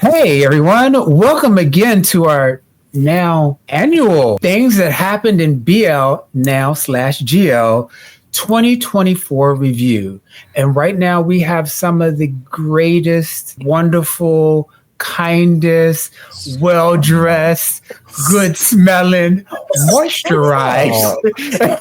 Hey everyone, welcome again to our now annual Things That Happened in BL now/GL 2024 review. And right now we have some of the greatest, wonderful, kindest, well-dressed, good-smelling, moisturized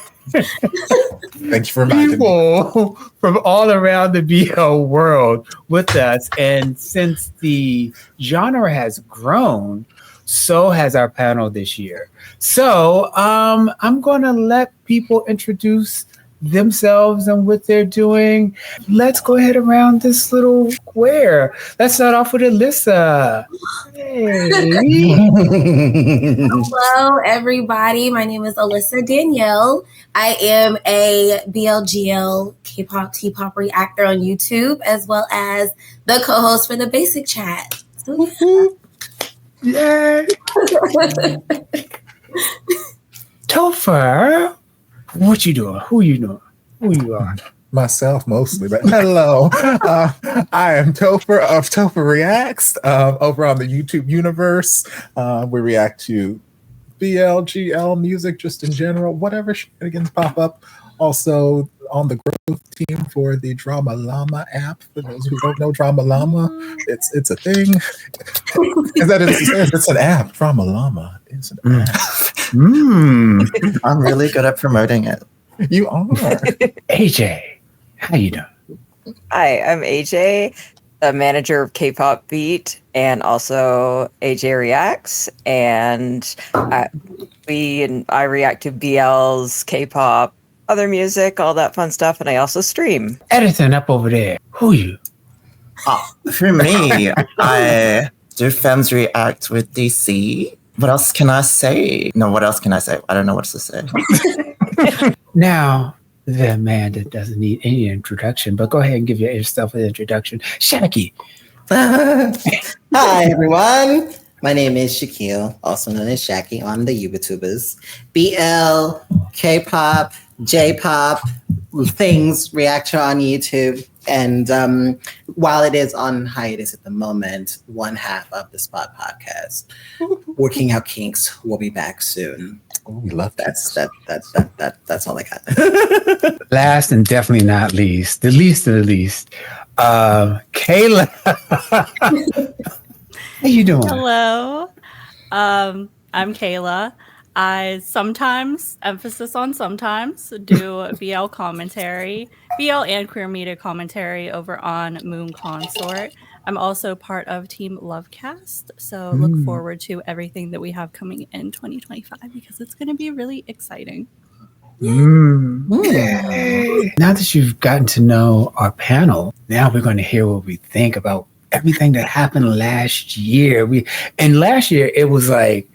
Thanks for reminding people from all around the BL world with us. And since the genre has grown, so has our panel this year. So I'm going to let people introduce themselves and what they're doing. Let's go ahead around this little square. Let's start off with Alyssa. Hey. Hello, everybody. My name is Alyssa Danielle. I am a BLGL Kpop T-pop reactor on YouTube, as well as the co-host for the Basic Chat. So, Yay! Topher, what you doing? Who you doing? Who you are? myself mostly, but hello. I am Topher of Topher Reacts over on the YouTube universe. We react to BLGL music just in general, whatever shenanigans pop up. Also on the growth team for the Drama Llama app. For those who don't know Drama Llama, it's a thing. It's an app. Drama Llama is an app. I'm really good at promoting it. You are. AJ, how you doing? Hi, I'm AJ, the manager of Kpop BEAT and also AJ Reacts. And I react to BL's K-pop, other music, all that fun stuff. And I also stream. Editing up over there. Who you? For me, I do Femmes React with DC. What else can I say? No, what else can I say? I don't know what to say. Now, the man that doesn't need any introduction, but go ahead and give yourself an introduction. Shaqii. Hi, everyone. My name is Shaqii, also known as Shaqii on the YouTubers. BL, K-pop, J-pop, things reaction on YouTube. And while it is on hiatus at the moment, one half of the Spot podcast, Working Out Kinks, will be back soon. Oh, we love that. That's all I got. Last and definitely not least, the least of the least, Kayla. How you doing? Hello. I'm Kayla. I sometimes, emphasis on sometimes, do BL commentary, BL and queer media commentary over on moonconsort. I'm also part of Team Lovecast, so look forward to everything that we have coming in 2025 because it's going to be really exciting. Now that you've gotten to know our panel, now we're going to hear what we think about everything that happened last year. Last year it was like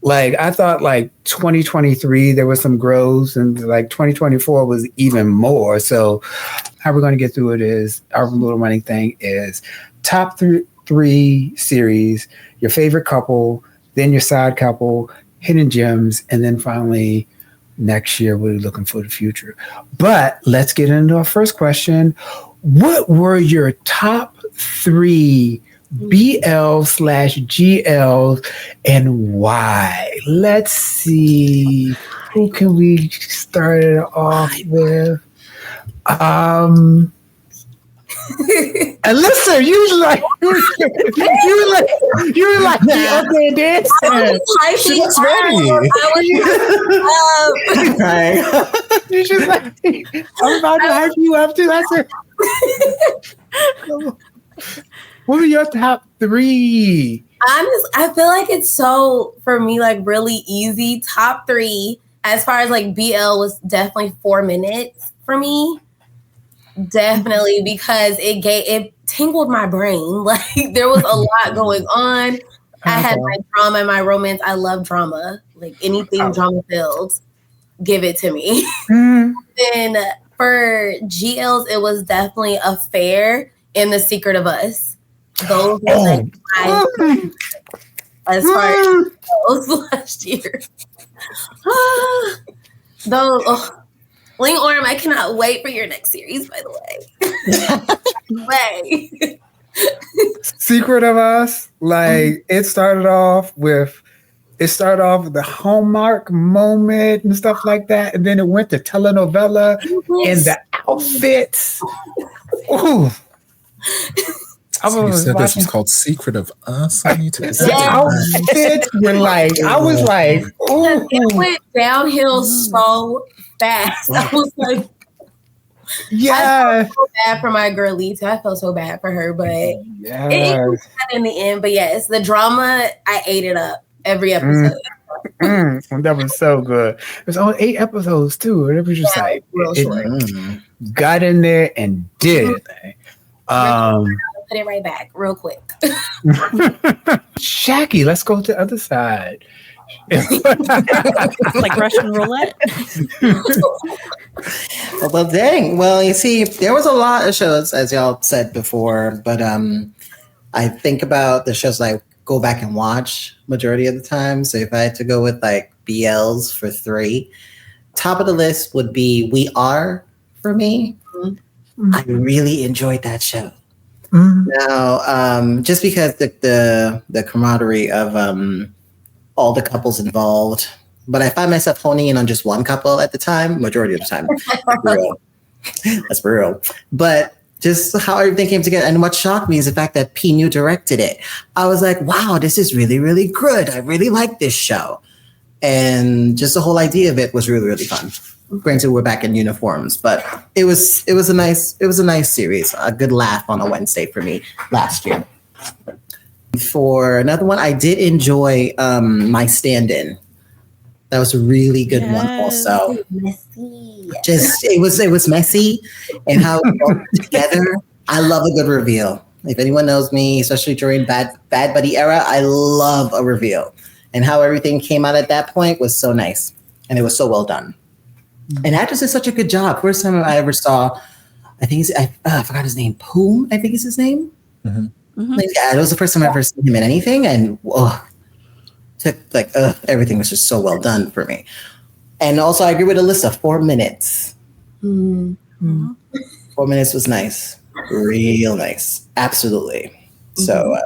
I thought like 2023 there was some growth, and like 2024 was even more. So how we're going to get through it is our little running thing is top three series, your favorite couple, then your side couple, hidden gems, and then finally next year we're looking for the future. But let's get into our first question. What were your top three BL/GL and why? Let's see. Who can we start it off with? Alyssa, you were like okay, dance. She looks ready. You just like, I'm about to hype you up too. That's it. What were your top three? I feel like it's so, for me, like really easy. Top three, as far as like BL, was definitely 4 minutes for me. Definitely, because it tingled my brain. Like there was a lot going on. I had my drama and my romance. I love drama. Like anything drama filled, give it to me. Then for GLs, it was definitely Affair and The Secret of Us. Those were like as far as those last year. Ling Orm, I cannot wait for your next series, by the way. Secret of Us, like it started off with the Hallmark moment and stuff like that, and then it went to telenovela and the outfits. Ooh. So you said this was called Secret of Us? I need to the outfits were like, I was like, ooh. It went downhill so fast. I was like, I felt so bad for my girl Lita. I felt so bad for her, but it was in the end. But yes, the drama, I ate it up every episode. That was so good. It was only 8 episodes too, and it was just like real short. Got in there and did it. Put it right back real quick. Shaqii, let's go to the other side. Like Russian roulette. Well, dang. Well, you see, there was a lot of shows, as y'all said before, but I think about the shows I go back and watch majority of the time. So if I had to go with like BLs for 3, top of the list would be We Are for me. Mm-hmm. I really enjoyed that show. Mm-hmm. Now, just because the camaraderie of all the couples involved, but I find myself honing in on just one couple at the time, majority of the time. That's for real. But just how everything came together. And what shocked me is the fact that P. New directed it. I was like, wow, this is really, really good. I really like this show. And just the whole idea of it was really, really fun. Granted, we're back in uniforms, but it was a nice series. A good laugh on a Wednesday for me last year. For another one, I did enjoy My Stand-In. That was a really good one also. Messy. Just it was messy and how it worked together. I love a good reveal. If anyone knows me, especially during Bad Buddy era, I love a reveal. And how everything came out at that point was so nice. And it was so well done. And actress did such a good job. First time I ever saw, I forgot his name. Poom, I think is his name. Mm-hmm. Mm-hmm. Like, yeah, it was the first time I ever seen him in anything, and everything was just so well done for me. And also, I agree with Alyssa. 4 minutes. Mm-hmm. 4 minutes was nice, real nice, absolutely. Mm-hmm. So,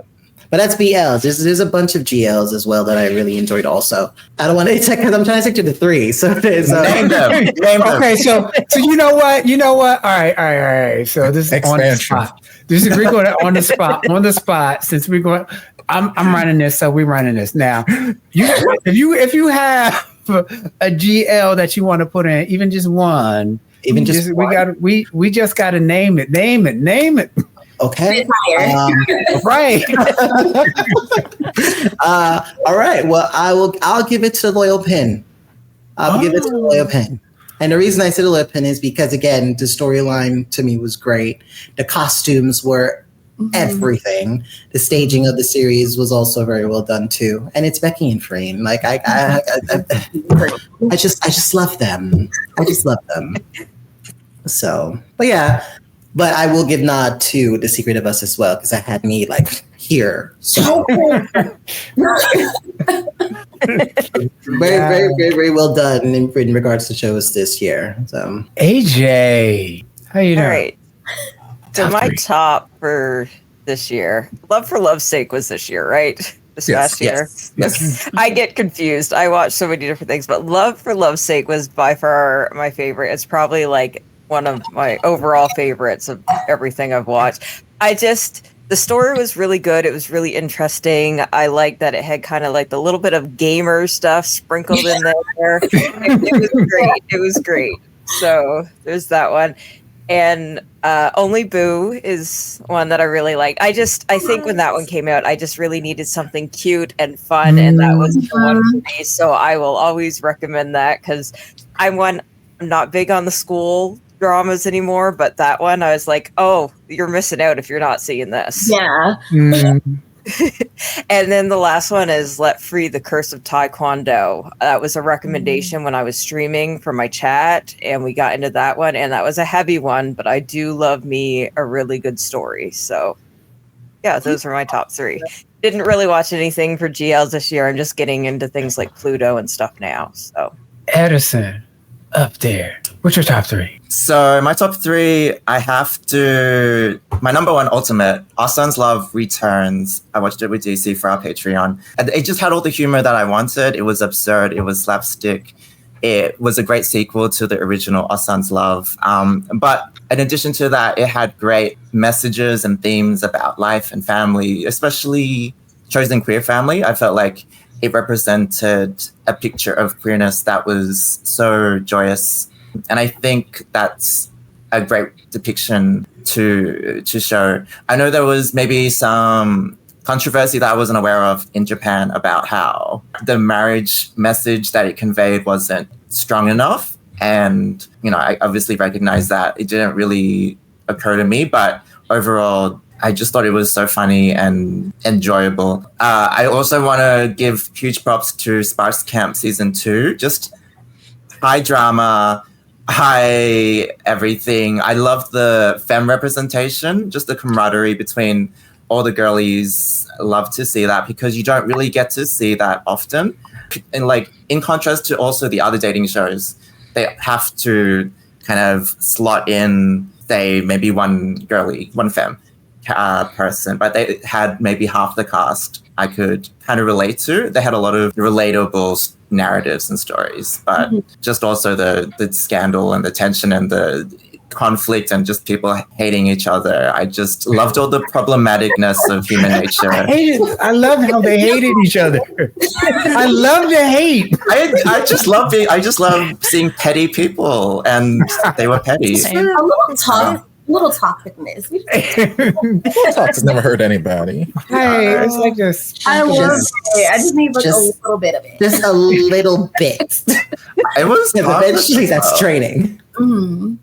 but that's BL. There's a bunch of GLs as well that I really enjoyed. Also, I don't want to check because I'm trying to stick to the 3. So there's name them. Okay, so you know what? All right. So this is expansion. On the spot. We're going on the spot. Since we're going, I'm running this, so we're running this now. If you have a GL that you want to put in, even just one, we just got to name it. Okay. Right. All right. Well, I'll give it to Loyal Pin. Give it to Loyal Pin. And the reason I said Loyal Pin is because, again, the storyline to me was great. The costumes were everything. The staging of the series was also very well done too. And it's Becky and Frame. Like I just love them. I just love them. So, but yeah. But I will give nod to The Secret of Us as well, because I had me like here. So very well done in regards to shows this year. So AJ, how you doing? All right. So my top for this year, Love for Love's Sake was this year, right? This past year. Yes. I get confused. I watch so many different things, but Love for Love's Sake was by far my favorite. It's probably like one of my overall favorites of everything I've watched. The story was really good. It was really interesting. I liked that it had kind of like the little bit of gamer stuff sprinkled in there. It was great. So there's that one. And Only Boo is one that I really like. I think when that one came out, I just really needed something cute and fun, and that was the one for me. So I will always recommend that, because I'm not big on the school dramas anymore, but that one I was like, oh, you're missing out if you're not seeing this. Yeah. And then the last one is Let Free the Curse of Taekwondo. That was a recommendation when I was streaming for my chat, and we got into that one, and that was a heavy one, but I do love me a really good story. So yeah, those are my top 3. Didn't really watch anything for GLs this year. I'm just getting into things like Pluto and stuff now. So Edison up there. What's your top three? So my top three, I have to, my number one ultimate, Our Son's Love returns. I watched it with DC for our Patreon. And it just had all the humor that I wanted. It was absurd. It was slapstick. It was a great sequel to the original Our Son's Love. But in addition to that, it had great messages and themes about life and family, especially chosen queer family. I felt like it represented a picture of queerness that was so joyous. And I think that's a great depiction to show. I know there was maybe some controversy that I wasn't aware of in Japan about how the marriage message that it conveyed wasn't strong enough. And, you know, I obviously recognize that it didn't really occur to me, but overall, I just thought it was so funny and enjoyable. I also want to give huge props to Sparks Camp Season 2. Just high drama, high everything. I love the femme representation, just the camaraderie between all the girlies. Love to see that because you don't really get to see that often. And like in contrast to also the other dating shows, they have to kind of slot in, say, maybe one girly, one femme person, but they had maybe half the cast I could kind of relate to. They had a lot of relatable narratives and stories, but just also the scandal and the tension and the conflict and just people hating each other. I just loved all the problematicness of human nature. I love how they hated each other. I love the hate. I just love seeing petty people, and they were petty. A little toxicness. Talk's never hurt anybody. Hey, it's like this. I love it. I just need like a little bit of it. Just a little bit. It was eventually that's training.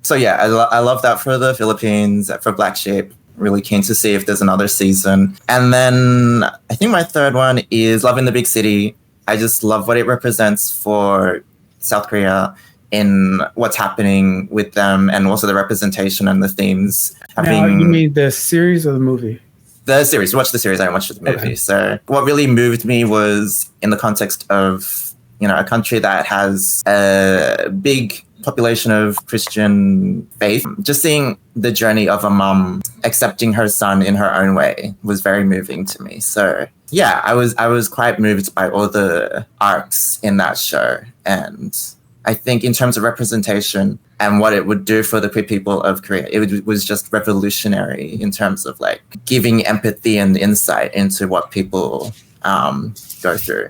So yeah, I love that for the Philippines, for Black Sheep. Really keen to see if there's another season. And then I think my third one is Love in the Big City. I just love what it represents for South Korea in what's happening with them, and also the representation and the themes. Now, you mean the series or the movie? The series. Watch the series. I watched the movie. Okay. So what really moved me was in the context of, you know, a country that has a big population of Christian faith. Just seeing the journey of a mom accepting her son in her own way was very moving to me. So yeah, I was quite moved by all the arcs in that show. And I think in terms of representation and what it would do for the queer people of Korea, it was just revolutionary in terms of like giving empathy and insight into what people go through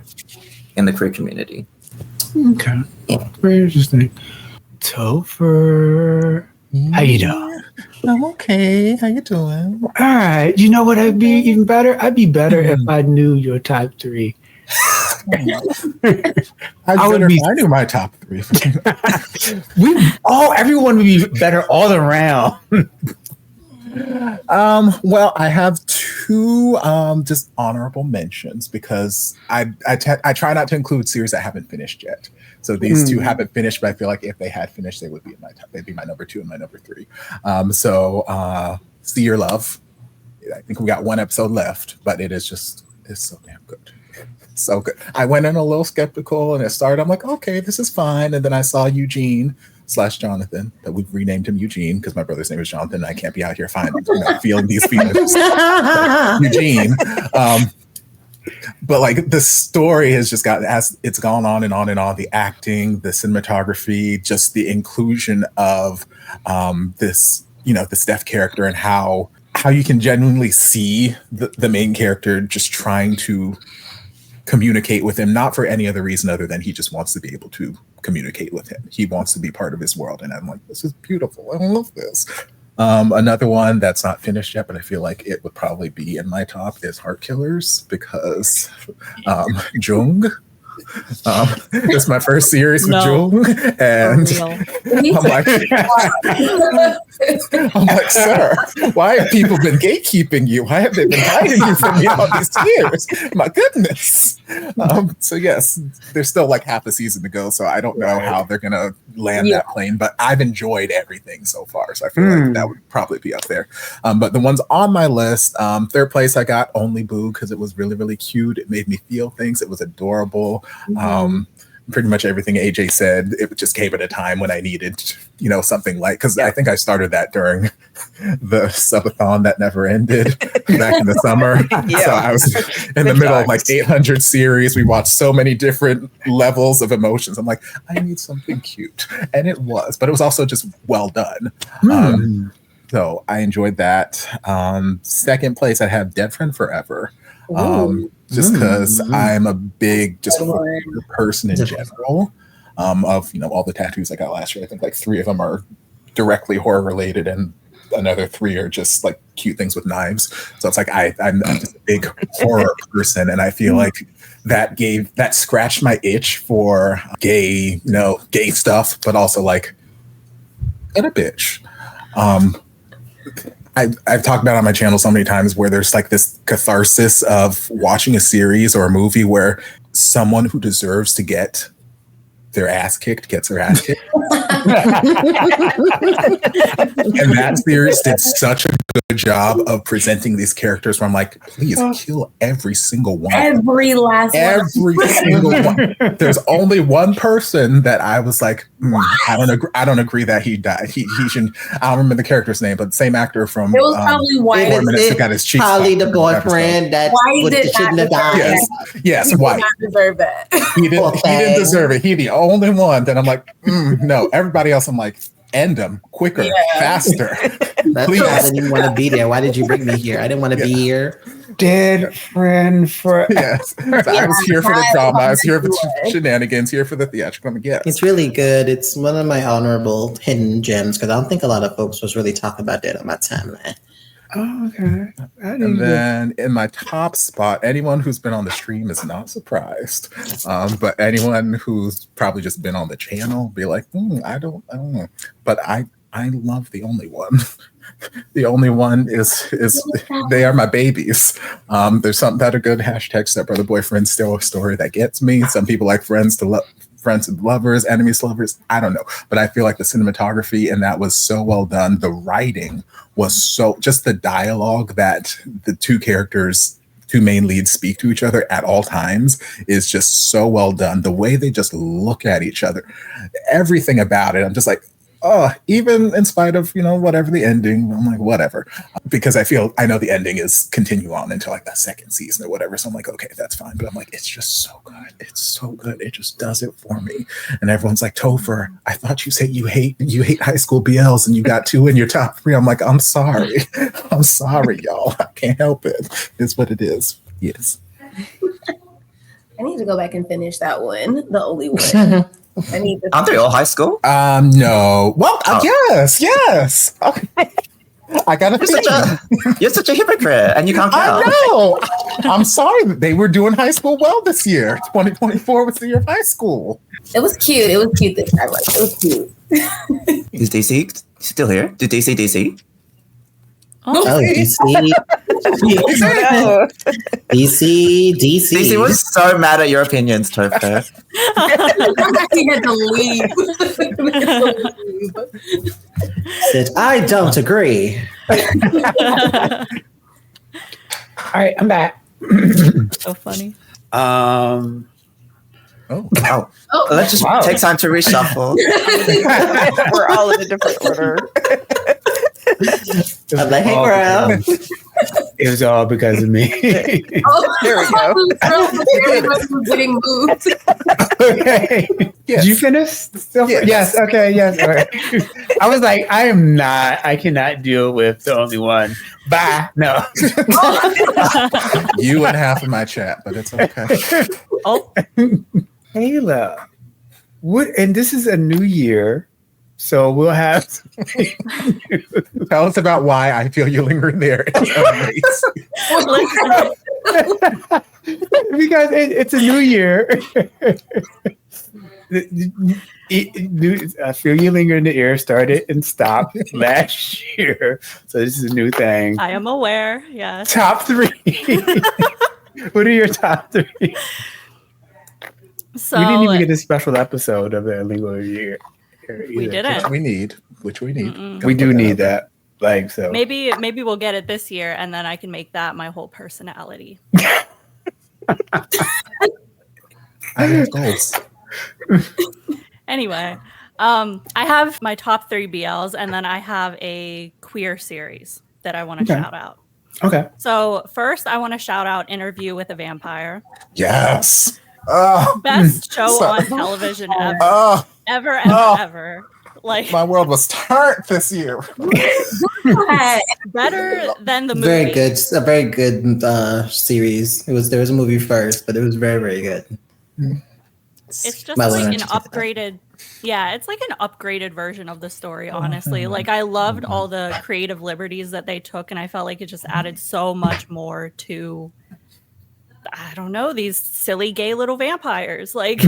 in the queer community. Okay. Very interesting. Topher, how you doing? I'm okay. How you doing? All right. You know what? I'd be even better. I'd be better if I knew your top three. I knew my top three. Everyone would be better all around. Well, I have two just honorable mentions because I try not to include series that haven't finished yet. So these two haven't finished, but I feel like if they had finished, they would be in my top. They'd be my number 2 and my number 3. See Your Love. I think we got one episode left, but it's so damn good. So good. I went in a little skeptical, and it started. I'm like, okay, this is fine. And then I saw Eugene / Jonathan, that we've renamed him Eugene because my brother's name is Jonathan. And I can't be out here feeling these feelings. Eugene. But like the story has just as it's gone on and on and on. The acting, the cinematography, just the inclusion of this deaf character, and how you can genuinely see the main character just trying to communicate with him, not for any other reason other than he just wants to be able to communicate with him. He wants to be part of his world. And I'm like, this is beautiful. I love this. Another one that's not finished yet, but I feel like it would probably be in my top is Heart Killers, because Jung. It's my first series with Jung, and I'm like, sir, why have people been gatekeeping you? Why have they been hiding you from me all these years? My goodness. So yes, there's still like half a season to go, so I don't know how they're gonna land that plane, but I've enjoyed everything so far, so I feel like that would probably be up there. But the ones on my list, third place I got Only Boo, because it was really, really cute. It made me feel things. It was adorable. pretty much everything AJ said. It just came at a time when I needed, you know, something like, because I think I started that during the subathon that never ended back in the summer. Yeah. So I was in the middle of like 800 series. We watched so many different levels of emotions. I'm like, I need something cute. And it was, but it was also just well done. So I enjoyed that. Second place, I have Dead Friend Forever. Just because I'm a big just horror person in general. Of, you know, all the tattoos I got last year, I think like 3 of them are directly horror related, and another 3 are just like cute things with knives. So it's like I'm just a big horror person, and I feel like that scratched my itch for gay stuff, but also like and a bitch. I've talked about it on my channel so many times where there's like this catharsis of watching a series or a movie where someone who deserves to get their ass kicked gets their ass kicked. And that series did such a good job of presenting these characters where I'm like, please kill every single one. Every last one. Every single one. There's only one person that I was like, I don't agree that he died. He shouldn't. I don't remember the character's name, but the same actor from it was probably White. 4 Minutes who got his cheeks. Probably the boyfriend that shouldn't have died. Yes, he White. did not deserve that. He didn't deserve it. He the only one. Then I'm like, no. Everybody else, I'm like, end him quicker, faster. That's why I didn't want to be there. Why did you bring me here? I didn't want to be here. Dead Friend Forever. Yes. So I was here for the drama. I was here for the shenanigans, here for the theatrical. It's really good. It's one of my honorable hidden gems because I don't think a lot of folks was really talking about that on my timeline. Oh, okay. And then in my top spot, anyone who's been on the stream is not surprised. But anyone who's probably just been on the channel be like, I don't know. But I love The Only One. The Only One is they are my babies. There's something about a good hashtag stepbrother boyfriend still a story that gets me. Some people like friends and lovers, enemies to lovers. I don't know, but I feel like the cinematography and that was so well done. The writing was so, just the dialogue that the two main leads speak to each other at all times is just so well done. The way they just look at each other, everything about it. I'm just like, oh, even in spite of, whatever the ending, I'm like, whatever. Because I know the ending is continue on until like the second season or whatever. So I'm like, okay, that's fine. But I'm like, it's just so good. It's so good. It just does it for me. And everyone's like, Topher, I thought you said you hate high school BLs and you got 2 in your top 3. I'm like, I'm sorry. I'm sorry, y'all. I can't help it. It's what it is. Yes. I need to go back and finish that one. The Only One. Aren't they all high school? No. Well, yes. Okay. I gotta You're such a hypocrite, and you can't tell. I know. I'm sorry that they were doing high school well this year. 2024 was the year of high school. It was cute. It was cute this time. Like, it was cute. Is DC still here? Did DC? Oh, DC. DC was so mad at your opinions, Topher. He had to leave. Said, I don't agree. All right, I'm back. So funny. Let's just take time to reshuffle. We're all in a different order. I'm like, hey, bro. It was all because of me. Here we go. Everybody was getting moved. Okay. Yes. Did you finish? Yes. Okay. Yes. All right. I was like, I cannot deal with The Only One. Bye. No. You and half of my chat, but it's okay. Oh, Kayla. And this is a new year. So we'll have tell us about why I feel you lingering there. Because it's a new year. I feel you linger in the air started and stopped last year. So this is a new thing. I am aware. Yes. Top 3. What are your top 3? So we didn't even get a special episode of the Lingo Year. We didn't. Which we need. We do need that. Like, so maybe we'll get it this year, and then I can make that my whole personality. I have goals. Anyway, I have my top 3 BLs, and then I have a queer series that I want to shout out. Okay. So first, I want to shout out Interview with a Vampire. Yes. Best show on television ever. Ever. Like, my world was turned this year. Better than the movie. Very good. A very good series. There was a movie first, but it was very, very good. It's just like an upgraded, it's like an upgraded version of the story, honestly. Like, I loved all the creative liberties that they took, and I felt like it just added so much more to, I don't know, these silly gay little vampires. Like,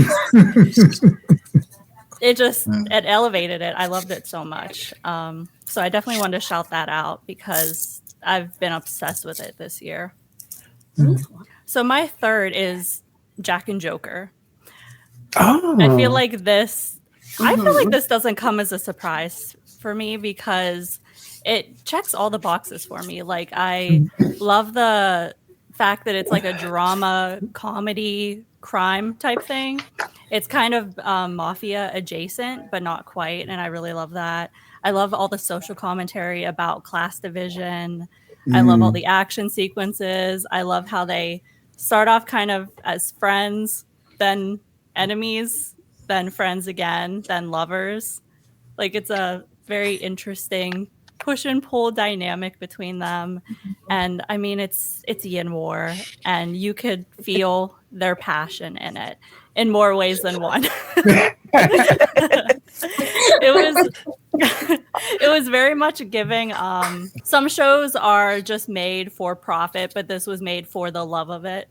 it elevated it. I loved it so much. So I definitely wanted to shout that out because I've been obsessed with it this year. So my third is Jack and Joker. Oh. I feel like this doesn't come as a surprise for me because it checks all the boxes for me. Like, I love the fact that it's like a drama, comedy, crime type thing. It's kind of mafia adjacent, but not quite. And I really love that. I love all the social commentary about class division. I love all the action sequences. I love how they start off kind of as friends, then enemies, then friends again, then lovers. Like, it's a very interesting push and pull dynamic between them. And I mean, it's yin war, and you could feel their passion in it in more ways than one. It was very much giving. Some shows are just made for profit, but this was made for the love of it.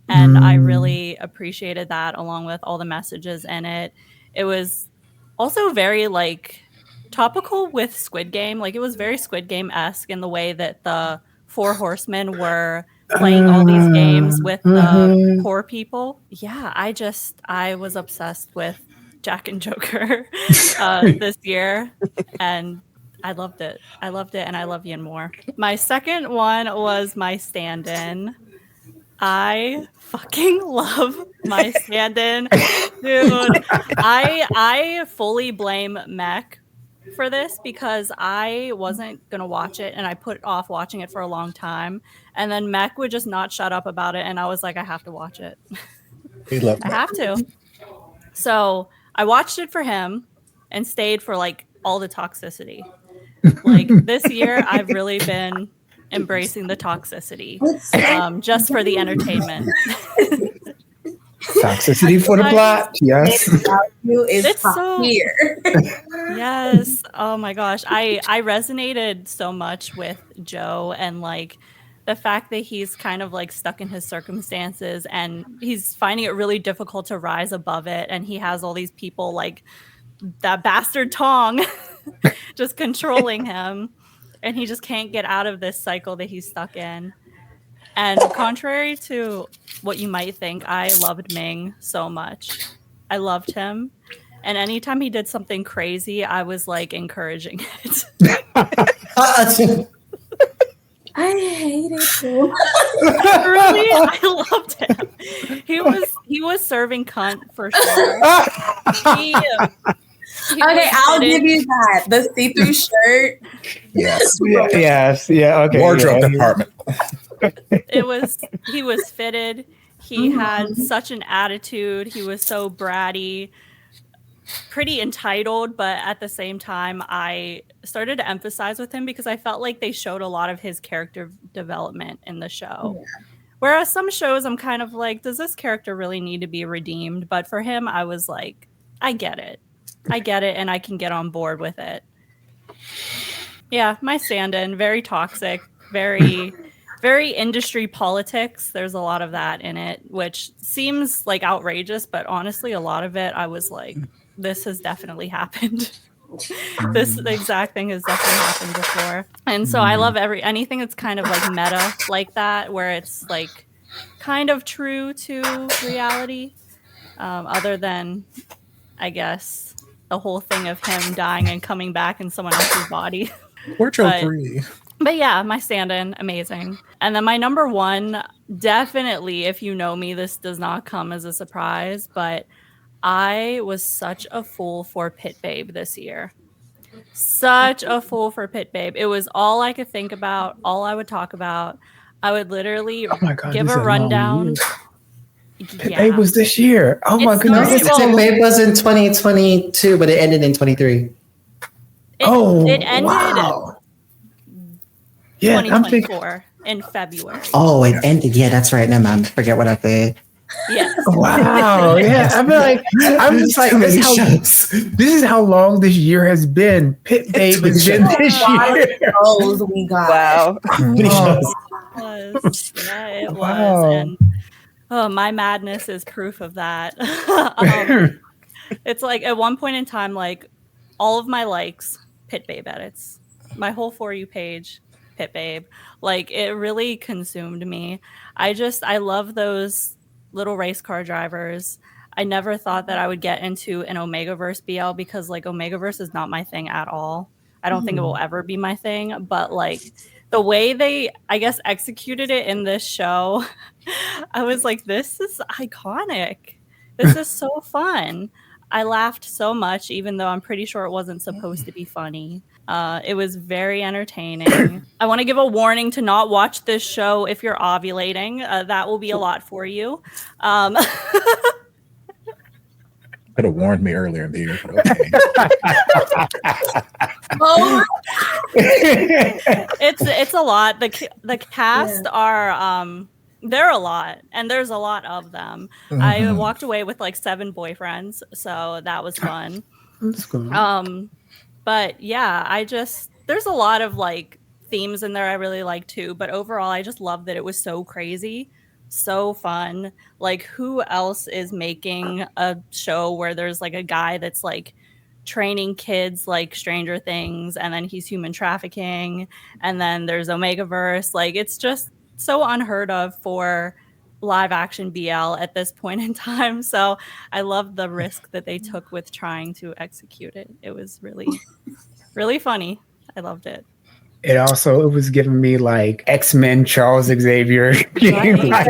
And I really appreciated that, along with all the messages in it. It was also very like topical with Squid Game. Like, it was very Squid Game-esque in the way that the 4 horsemen were playing all these games with the poor people. Yeah, I was obsessed with Jack and Joker this year, and I loved it. And I love Yin more. My second one was my stand-in. I fucking love my stand-in. Dude, I fully blame Mech for this because I wasn't going to watch it, and I put off watching it for a long time. And then Mech would just not shut up about it, and I was like, I have to watch it. I have to. So I watched it for him and stayed for like all the toxicity. Like, this year, I've really been embracing the toxicity just for the entertainment. Toxicity for the plot. Yes. It's so here. Yes. Oh my gosh. I resonated so much with Joe, and like the fact that he's kind of like stuck in his circumstances and he's finding it really difficult to rise above it. And he has all these people like that bastard Tong just controlling him. And he just can't get out of this cycle that he's stuck in. And contrary to what you might think, I loved Ming so much. I loved him. And anytime he did something crazy, I was like encouraging it. I hated him. Really? I loved him. He was serving cunt for sure. Okay, I'll give you that. The see-through shirt. Yes. Yes. Yeah. Okay. Wardrobe department. He was fitted. He had such an attitude. He was so bratty, pretty entitled, but at the same time, I started to empathize with him because I felt like they showed a lot of his character development in the show. Yeah. Whereas some shows, I'm kind of like, does this character really need to be redeemed? But for him, I was like, I get it, and I can get on board with it. Yeah, my stand-in, very toxic, very, very industry politics. There's a lot of that in it, which seems like outrageous, but honestly, a lot of it, I was like, this has definitely happened. This exact thing has definitely happened before. And so I love anything that's kind of like meta like that, where it's like kind of true to reality, other than, I guess, the whole thing of him dying and coming back in someone else's body. Wardrobe 3. But yeah, my stand-in, amazing. And then my number one, definitely, if you know me, this does not come as a surprise, but I was such a fool for Pit Babe this year. Such a fool for Pit Babe. It was all I could think about, all I would talk about. I would literally Oh my God, give this a is a long rundown. year. It was this year. Oh my It goodness. started- No, well- it was in 2022, but it ended in 23. It ended Wow. Yeah, I'm thinking. 2024 in February. Oh, it ended. Yeah, that's right. Never mind. Forget what I said. Yes. Wow. Yeah. I'm like, I'm just like, Too many this is how long this year has been. Pit Babe has been this year. Those we got. Wow. Wow. Yeah, it was. Wow. And my madness is proof of that. It's like at one point in time, like all of my likes, Pit Babe edits. My whole For You page, Pit Babe. Like it really consumed me. I love those little race car drivers. I never thought that I would get into an Omegaverse BL because like Omegaverse is not my thing at all. I don't think it will ever be my thing, but like the way they, I guess, executed it in this show, I was like, this is iconic. This is so fun. I laughed so much, even though I'm pretty sure it wasn't supposed to be funny. It was very entertaining. I want to give a warning to not watch this show if you're ovulating. That will be a lot for you. Could have warned me earlier in the year. But okay. Oh, It's a lot. The cast are they're a lot, and there's a lot of them. I walked away with like 7 boyfriends, so that was fun. That's cool. But yeah, there's a lot of like themes in there I really like too, but overall I just love that it was so crazy, so fun. Like who else is making a show where there's like a guy that's like training kids like Stranger Things, and then he's human trafficking, and then there's Omegaverse. Like it's just so unheard of for live action BL at this point in time. So I love the risk that they took with trying to execute it. It was really, really funny. I loved it. It was giving me like X-Men Charles Xavier, Right.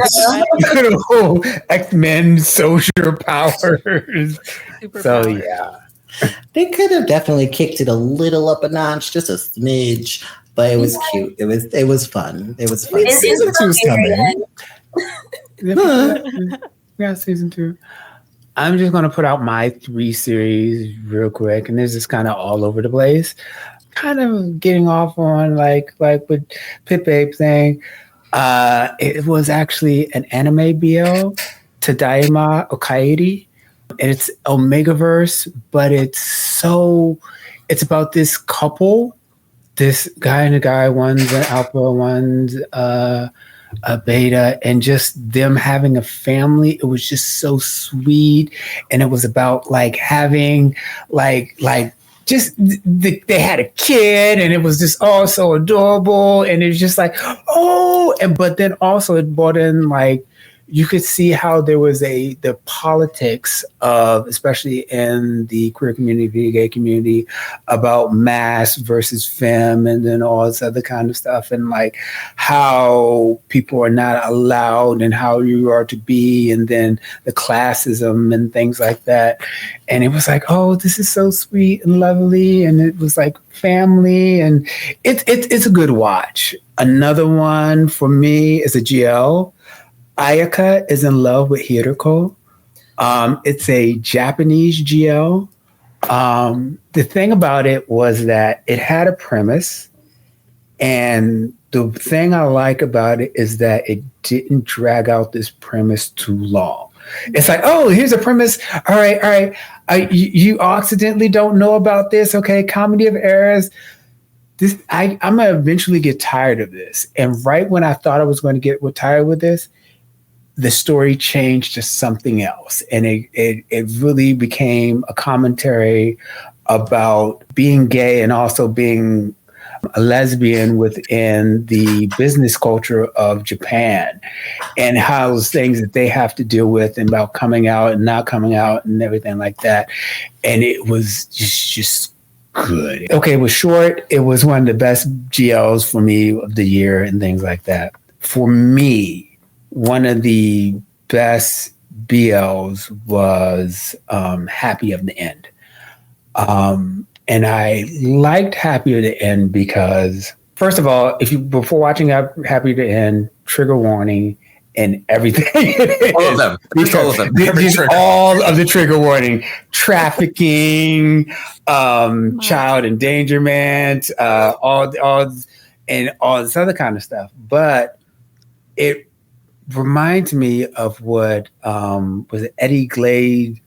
X-Men social powers. So yeah. They could have definitely kicked it a little up a notch, just a smidge, but it was cute. It was fun. It was fun. Season 2's coming. Yeah, season 2. I'm just gonna put out my 3 series real quick, and this is kind of all over the place. Kind of getting off on like with Pit Babe thing. It was actually an anime BL, Tadaima Okaeri. It's Omegaverse, but it's about this couple, this guy and a guy, one's an alpha, one's a beta, and just them having a family. It was just so sweet, and it was about like having like just they had a kid, and it was just all so adorable, and it was just like but then also it brought in like you could see how there was the politics of, especially in the queer community, gay community, about mass versus femme, and then all this other kind of stuff, and like how people are not allowed and how you are to be, and then the classism and things like that. And it was like, oh, this is so sweet and lovely, and it was like family, and it's a good watch. Another one for me is a GL. Ayaka is in love with Hiroko. It's a Japanese GL. The thing about it was that it had a premise, and the thing I like about it is that it didn't drag out this premise too long. It's like, oh, here's a premise. All right. You accidentally don't know about this. Okay, comedy of errors. I'm gonna eventually get tired of this. And right when I thought I was going to get tired with this, the story changed to something else, and it really became a commentary about being gay and also being a lesbian within the business culture of Japan, and how those things that they have to deal with, and about coming out and not coming out and everything like that. And it was just good. Okay, it was short. It was one of the best GLs for me of the year and things like that. For me, one of the best BL's was Happy of the End. And I liked Happy of the End because, first of all, before watching Happy of the End, trigger warning and everything. All of them. All of them. All of the trigger warning, trafficking, child endangerment, all and all this other kind of stuff. But it reminds me of what was it Eddie Glade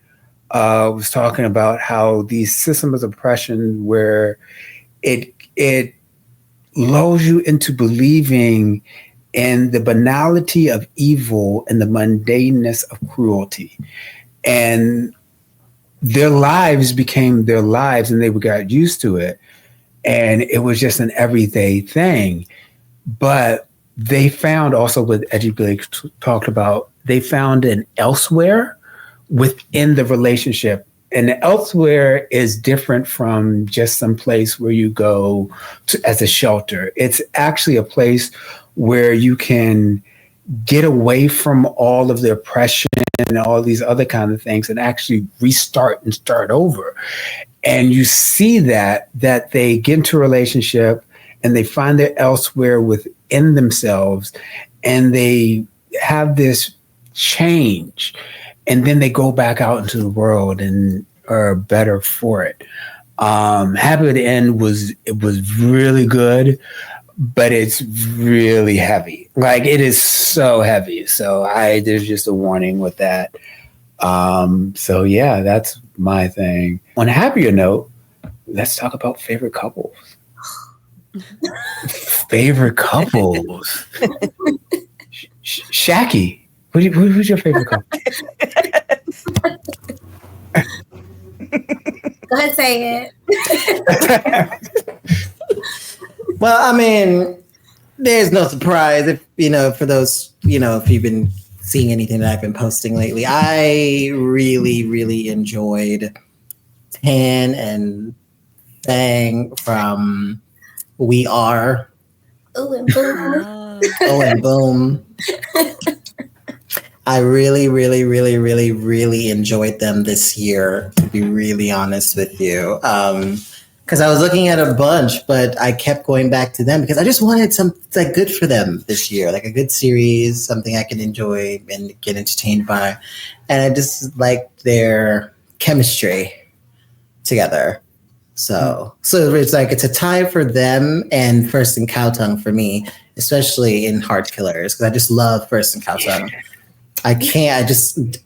was talking about, how these systems of oppression where it lulls you into believing in the banality of evil and the mundaneness of cruelty. And their lives became their lives and they got used to it. And it was just an everyday thing. But they found also what Eddie Blake talked about, they found an elsewhere within the relationship. And the elsewhere is different from just some place where you go to, as a shelter. It's actually a place where you can get away from all of the oppression and all these other kind of things and actually restart and start over. And you see that they get into a relationship and they find their elsewhere within themselves and they have this change. And then they go back out into the world and are better for it. Happy at the End was really good, but it's really heavy. Like, it is so heavy. So there's just a warning with that. So yeah, that's my thing. On a happier note, let's talk about favorite couples. Favorite couples. Shaqii, who's your favorite couple? Go ahead, say it. Well, I mean, there's no surprise if, for those, if you've been seeing anything that I've been posting lately. I really, really enjoyed Tan and Fang from We Are. Oh, and boom. Oh, and boom. I really, really, really, really, really enjoyed them this year, to be really honest with you. Because I was looking at a bunch, but I kept going back to them because I just wanted something good for them this year, like a good series, something I can enjoy and get entertained by. And I just liked their chemistry together. So it's like it's a tie for them and First and Cowtongue for me, especially in Heart Killers, because I just love First and Cowtongue. I just love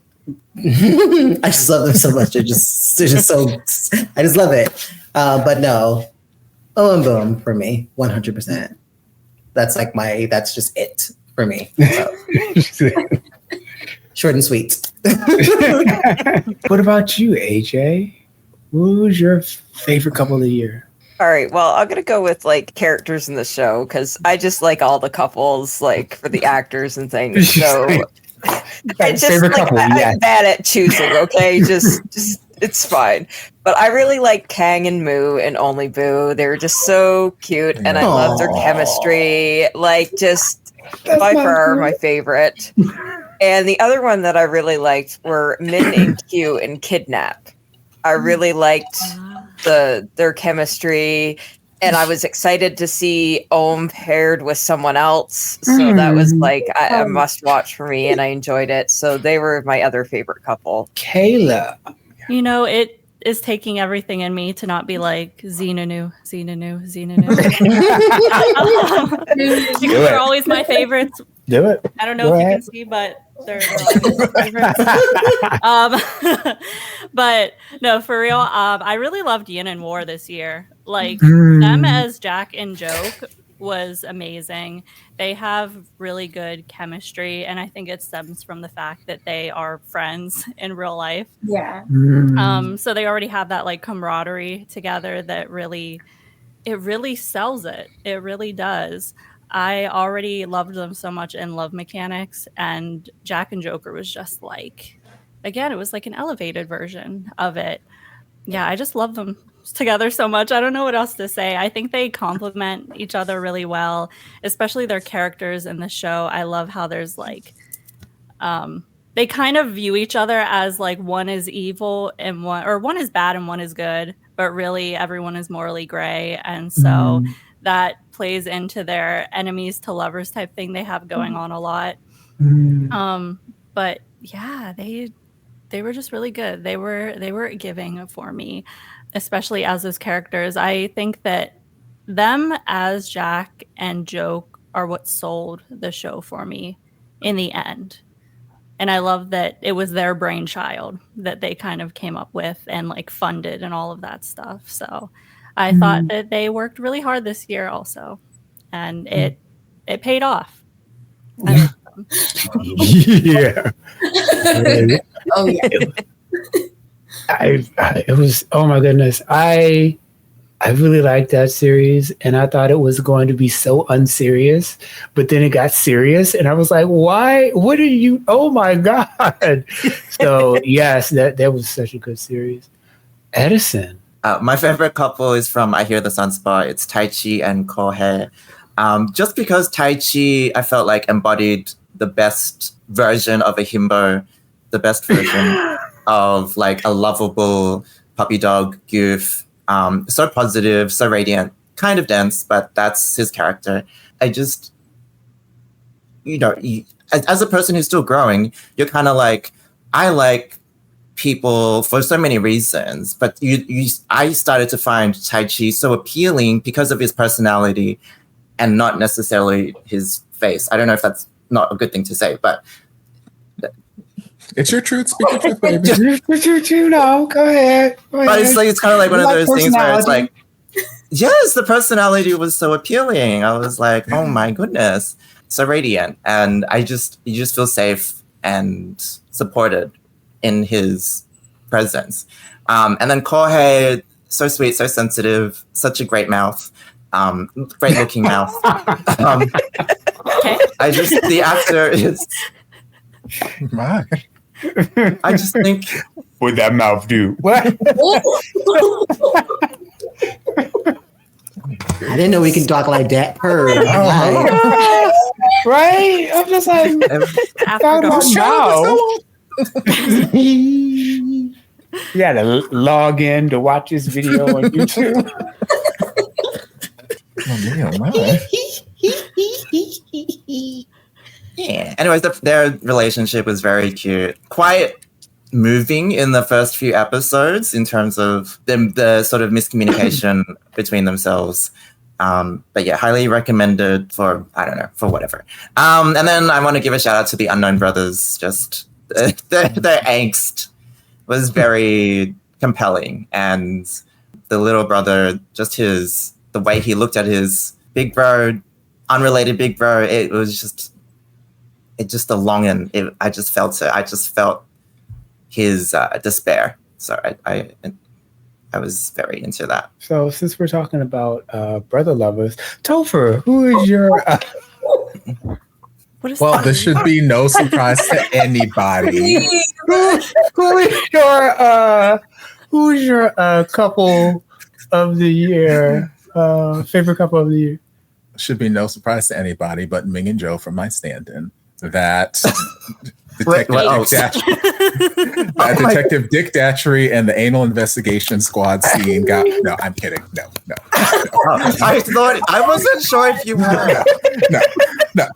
them so much. They're just so, I just love it. But no, Oh and Boom for me, 100%. That's that's just it for me. So. Short and sweet. What about you, AJ? Who's your favorite couple of the year? All right, well, I'm gonna go with characters in the show because I just like all the couples, for the actors and things. So I just favorite couple, I'm bad at choosing. Okay, just it's fine. But I really like Kang and Moo and Only Boo. They're just so cute, and I love their chemistry. Just by far my favorite. And the other one that I really liked were Min and Q and Kidnap. I really liked their chemistry, and I was excited to see Ohm paired with someone else. So that was a must watch for me, and I enjoyed it. So they were my other favorite couple. Kayla. It is taking everything in me to not be like Xenonu. They're always my favorites. Do it. I don't know if you can see, but they're always my favorites. But no, for real, I really loved Yin and War this year. Them as Jack and Joke was amazing. They have really good chemistry, and I think it stems from the fact that they are friends in real life. Yeah. So they already have that camaraderie together that really sells it. It really does. I already loved them so much in Love Mechanics, and Jack and Joker was just again, it was an elevated version of it. Yeah, I just love them together so much. I don't know what else to say. I think they complement each other really well, especially their characters in the show. I love how there's they kind of view each other as like one is evil and one is bad and one is good, but really everyone is morally gray. And so that plays into their enemies to lovers type thing they have going on a lot. But yeah, they were just really good. They were giving for me, especially as those characters. I think that them as Jack and Joke are what sold the show for me in the end. And I love that it was their brainchild that they kind of came up with and like funded and all of that stuff. So I thought that they worked really hard this year also. And it paid off. Yeah. Oh yeah. It was, oh my goodness. I really liked that series, and I thought it was going to be so unserious, but then it got serious, and I was like, why? What are you? Oh my God. So yes, that was such a good series. Edison. My favorite couple is from I Hear the Sunspot. It's Taichi and Kohei. Just because Taichi, I felt like embodied the best version of a himbo, the best version of like a lovable puppy dog goof. So positive, so radiant, kind of dense, but that's his character. I just, as a person who's still growing, you're kind of like, I like people for so many reasons, but I started to find Taichi so appealing because of his personality and not necessarily his face. I don't know if that's not a good thing to say, but it's your truth. Speak your truth, baby. It's your truth. No, go ahead. But it's like, it's kind of like one of those things where it's like, yes, the personality was so appealing. I was like, oh my goodness, so radiant, and you just feel safe and supported in his presence. And then Kohei, so sweet, so sensitive, such a great mouth, great looking mouth. The actor is. My. I just think. What'd that mouth do? What? I didn't know we could talk like that. Right? I'm just like, you had to log in to watch this video on YouTube. Yeah. Anyways, their relationship was very cute. Quite moving in the first few episodes in terms of the sort of miscommunication between themselves. But yeah, highly recommended for whatever. And then I want to give a shout out to the Unknown Brothers. Just their angst was very compelling. And the little brother, just the way he looked at his big bro, unrelated big bro, it just a longing. I just felt it. I just felt his despair. So I was very into that. So since we're talking about brother lovers, Topher, who is your? This should be no surprise to anybody. Who's your couple of the year? Favorite couple of the year? Should be no surprise to anybody but Ming and Joe from my stand-in. That Detective Dick Datchery and the Anal Investigation Squad scene got. No, I'm kidding. No. I wasn't sure if you were. No.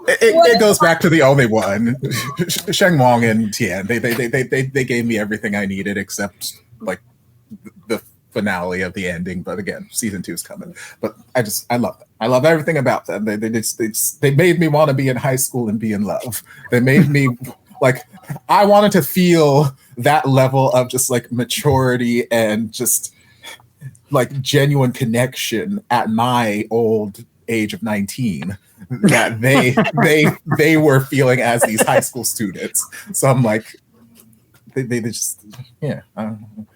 It goes back to the only one, Sheng Wong and Tian. They gave me everything I needed except like the finale of the ending. But again, season 2 is coming. But I love them. I love everything about them. They made me want to be in high school and be in love. They made me like I wanted to feel that level of just like maturity and just like genuine connection at my old age of 19 that they were feeling as these high school students. So I'm like, they just I don't know.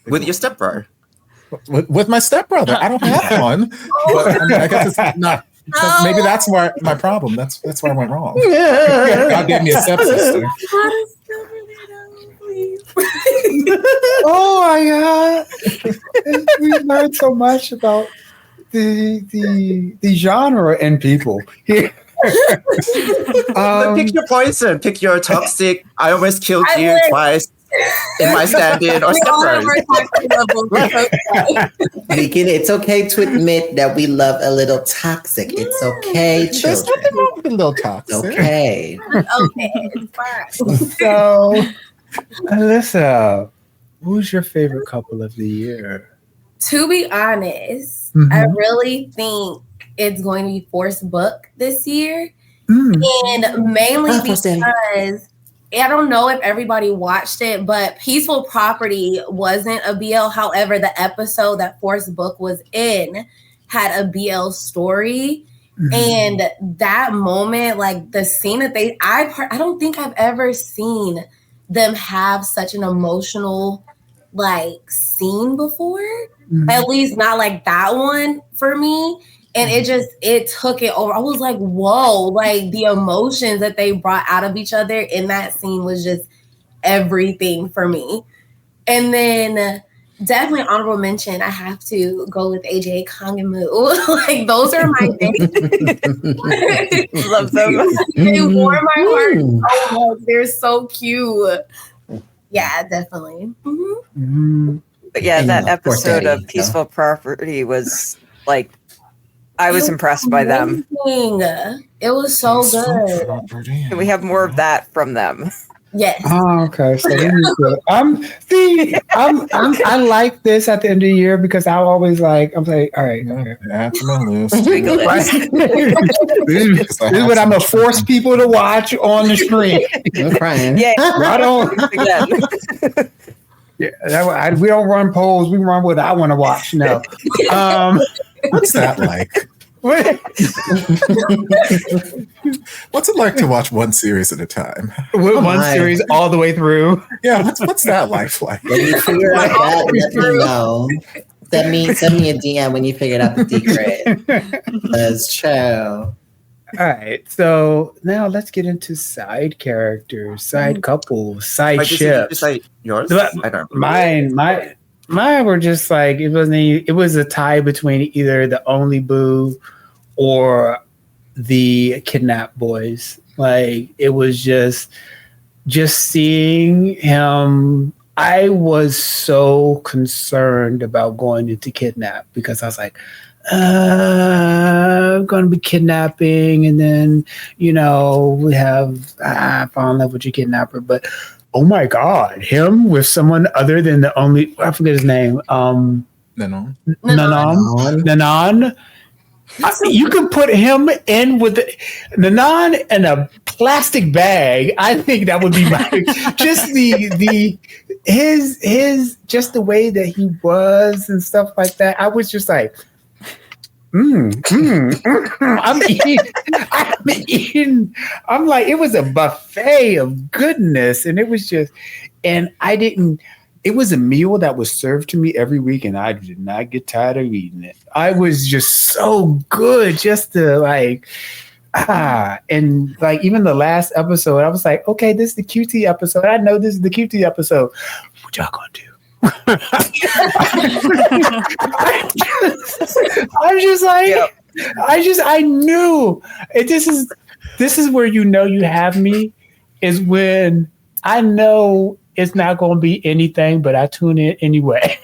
With your stepbrother. With my stepbrother, I don't have one. But I guess it's not. Maybe that's where my problem. That's where I went wrong. God gave me a stepsister. Oh my God! We learned so much about the genre and people. Pick your poison. Pick your toxic. I almost killed you twice in my stand-in or steppers. It's okay to admit that we love a little toxic. It's okay, There's children. nothing wrong with a little toxic. Okay. Okay, it's fine. So, Alyssa, who's your favorite couple of the year? To be honest, Mhm. I really think it's going to be Forced Book this year. Mm. And mainly Forced Daddy. because I don't know if everybody watched it, but Peaceful Property wasn't a BL. However, the episode that Forced Book was in had a BL story. Mhm. And that moment, like the scene that I don't think I've ever seen them have such an emotional like scene before. Mhm. At least not like that one for me. And it took it over. I was like, whoa, like the emotions that they brought out of each other in that scene was just everything for me. And then definitely honorable mention, I have to go with AJ Kong and Moo. Like those are my favorites. Love them. They warm my heart so much. They're so cute. Yeah, definitely. Mhm. Mhm. But yeah, And, that Forced episode Daddy, of Peaceful Property was like, I was impressed by them. Amazing. It was so good. Can we have more of that from them? Yes. Oh, okay. So we need to, I like this at the end of the year because I'm like, all right, okay. Add to my list. Twinkle it. This is what I'm gonna force people to watch on the screen. I'm crying. Yay. Right on. Again. Yeah, we don't run polls. We run what I want to watch. No. What's that like? What's it like to watch one series at a time? One series all the way through. Yeah, what's that life like? When you figure out that, let me know. Send me a DM when you figured out the secret. That's true. All right, so now let's get into side characters, side couples, side Wait, did you ships. say yours? But I don't. Mine were just like it was a tie between either the Only Boo or the Kidnap Boys. Like it was just seeing him. I was so concerned about going into Kidnap because I was like, I'm going to be kidnapping, and then we have I fall in love with your kidnapper, but. Oh my God, him with someone other than the only, I forget his name. No. Nanan. You could put him in with Nanan in a plastic bag. I think that would be my, just his just the way that he was and stuff like that. I was just like, I'm eating. I'm like, it was a buffet of goodness. And it was just, and it was a meal that was served to me every week. And I did not get tired of eating it. I was just so good just to like, and like even the last episode, I was like, okay, this is the QT episode. I know this is the QT episode. What y'all gonna do? I'm just like, yep. I knew it. This is where you have me is when I know it's not going to be anything, but I tune in anyway.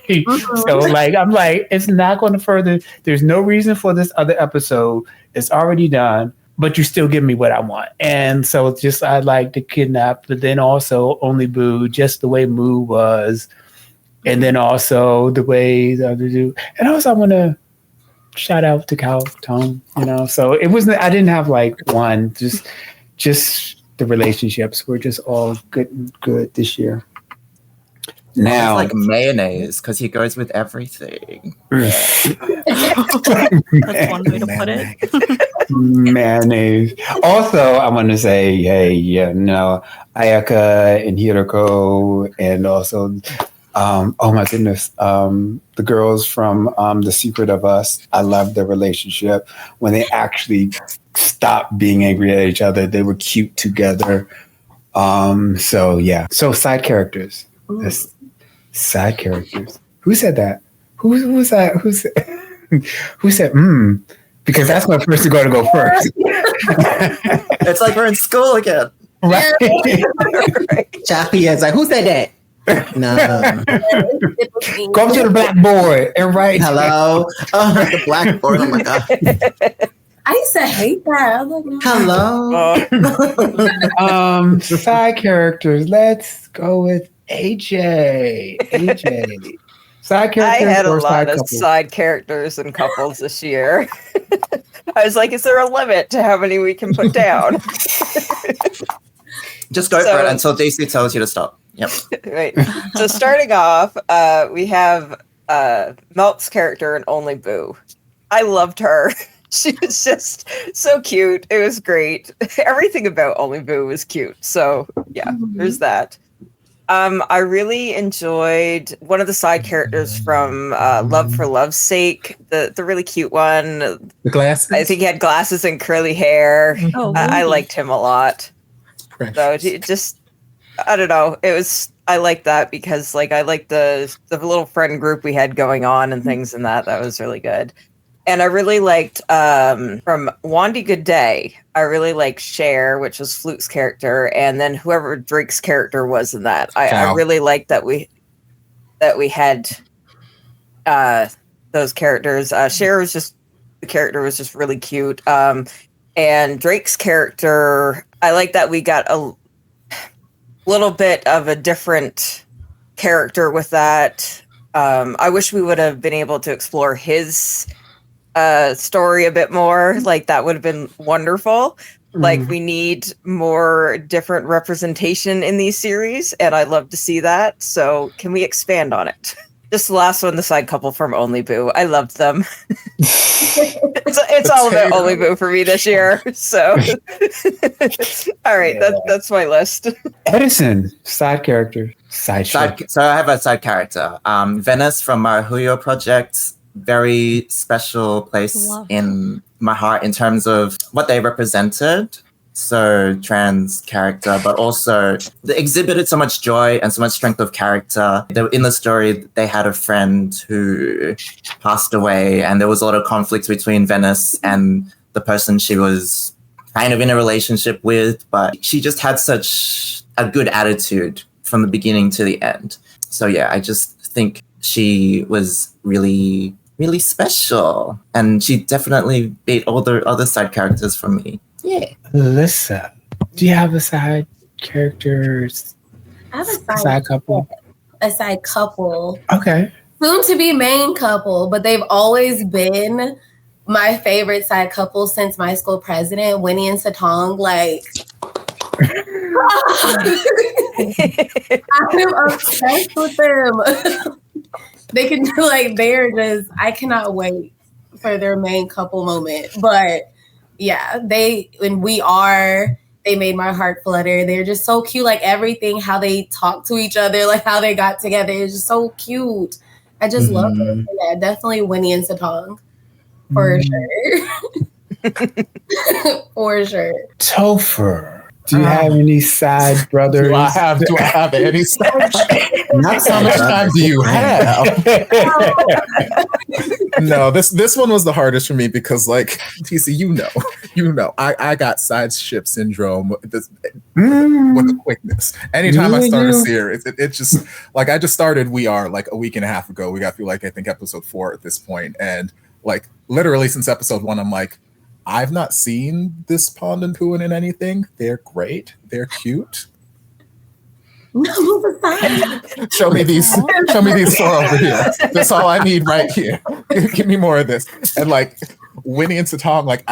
So like, I'm like, it's not going to further. There's no reason for this other episode. It's already done, but you still give me what I want. And so just, I like the Kidnap, but then also Only Boo, just the way Moo was. And then also the way the other do. And also I want to shout out to Cal Tone, so it wasn't, I didn't have like one, just the relationships were just all good this year. Now it's like mayonnaise because he goes with everything. That's one way to put it. Mayonnaise. Also, I want to say, Ayaka and Hiroko, and also oh my goodness, the girls from The Secret of Us. I love their relationship when they actually stopped being angry at each other. They were cute together. So side characters. Side characters. Who said that? Who was that? Who said because that's my person going to go first. It's like we're in school again. Right. Shaqii is like, who said that? No. Go up to the blackboard and write. Hello. Oh, the blackboard. Oh my god. I used to hate that. I was like, no. Hello. Side characters. Let's go with AJ. AJ. Side characters. I had a or lot of couples? side characters and couples this year. I was like, is there a limit to how many we can put down? Just go for it until DC tells you to stop. Yep. Right. So starting off, we have Melk's character in Only Boo. I loved her. She was just so cute. It was great. Everything about Only Boo was cute. So yeah, there's that. I really enjoyed one of the side characters from Love for Love's Sake, the really cute one. The glasses. I think he had glasses and curly hair. Oh, I liked him a lot. So it just, I don't know. I like that because like I like the little friend group we had going on and things and that was really good. And I really liked from Wandy Good Day, I really liked Cher, which was Flute's character, and then whoever Drake's character was in that. I really liked that we had those characters. Cher was just, the character was just really cute. And Drake's character, I like that we got a little bit of a different character with that. I wish we would have been able to explore his story a bit more. Like that would have been wonderful. Like we need more different representation in these series, and I'd love to see that. So can we expand on it? Just the last one, the side couple from Only Boo. I loved them. It's all about Only Boo for me this year. So, all right, that's my list. Edison, side character, side. So I have a side character, Venice from my Huyo project. Very special place in my heart in terms of what they represented. So trans character, but also they exhibited so much joy and so much strength of character. In the story, they had a friend who passed away, and there was a lot of conflict between Venice and the person she was kind of in a relationship with, but she just had such a good attitude from the beginning to the end. So yeah, I just think she was really, really special, and she definitely beat all the other side characters for me. Yeah. Alyssa, do you have a side character? I have a side couple. A side couple. Okay. Soon to be main couple, but they've always been my favorite side couple since my school president, Winnie and Satong. Like, I'm obsessed with them. They can do like they're just. I cannot wait for their main couple moment, but. Yeah, they made my heart flutter. They're just so cute. Like everything, how they talk to each other, like how they got together is just so cute. I just love it. Yeah, definitely Winnie and Satong. For sure. For sure. Topher. Do you have any side brothers? Do I have any side? Not How much time do you have? No, this one was the hardest for me because, like, TC, you know, I got side ship syndrome with the quickness. Anytime I start a series, it just like I just started We Are like a week and a half ago. We got through like I think episode 4 at this point, and like literally since episode 1, I'm like, I've not seen this Pond and Pooin in anything. They're great. They're cute. Show me these 4 over here. That's all I need right here. Give me more of this. And like Winnie and Satong, like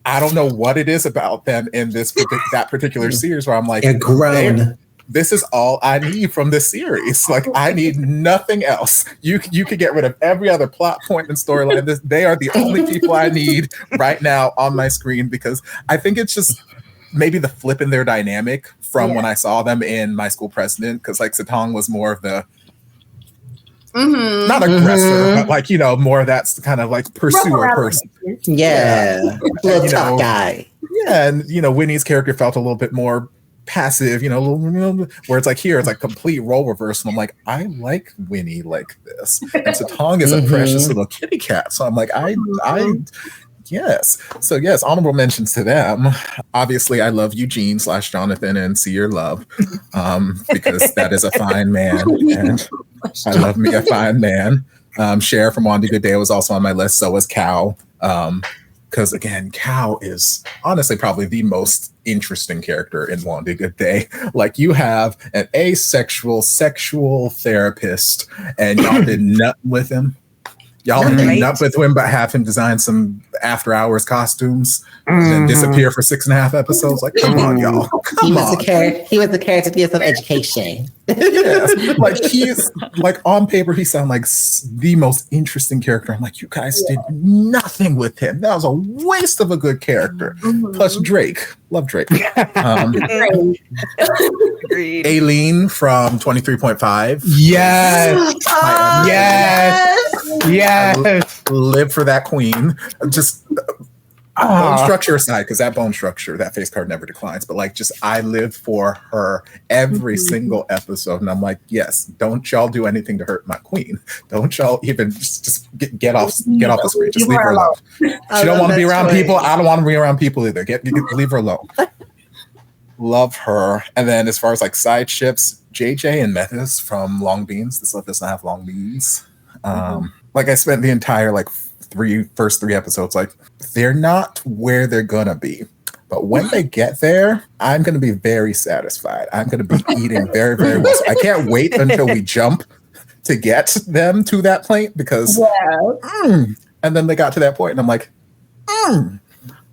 I don't know what it is about them in that particular series where I'm like, they're grown. This is all I need from this series. Like I need nothing else. You could get rid of every other plot point and storyline. They are the only people I need right now on my screen, because I think it's just maybe the flip in their dynamic from when I saw them in My School President, because like Satong was more of the not aggressor, but like, you know, more of that kind of like pursuer person. Yeah. Little tough guy. Yeah, and you know, Winnie's character felt a little bit more passive, you know, where it's like here it's like complete role reversal. I'm like, I like Winnie like this, and Satong is a precious little kitty cat. So I'm like, Yes. So yes, honorable mentions to them. Obviously, I love Eugene / Jonathan and See Your Love, because that is a fine man, and I love me a fine man. Cher from One Good Day was also on my list. So was Cal. Because again, Cal is honestly probably the most interesting character in One Good Day. Like, you have an asexual sexual therapist, and y'all did nothing with him. Y'all did nothing with him but have him design some after hours costumes and then disappear for 6.5 episodes. Like, come on, y'all. He was the character to get some education. Yes. Like, he's like, on paper, he sounded like the most interesting character. I'm like, you guys did nothing with him. That was a waste of a good character. Plus Drake. Love Drake. Aileen from 23.5. Yes. Yes. Live for that queen. Just bone structure aside, because that bone structure, that face card never declines. But like, just I live for her every single episode, and I'm like, yes, don't y'all do anything to hurt my queen. Don't y'all even just get off the screen. Just leave her alone. She don't want to be around people. I don't want to be around people either. Leave her alone. Love her. And then as far as like side ships, JJ and Methus from Long Beans. This love does not have long beans. Like, I spent the entire like first three episodes like, they're not where they're gonna be, but when they get there, I'm gonna be very satisfied. I'm gonna be eating very, very well. So I can't wait until we jump to get them to that point, because and then they got to that point and I'm like,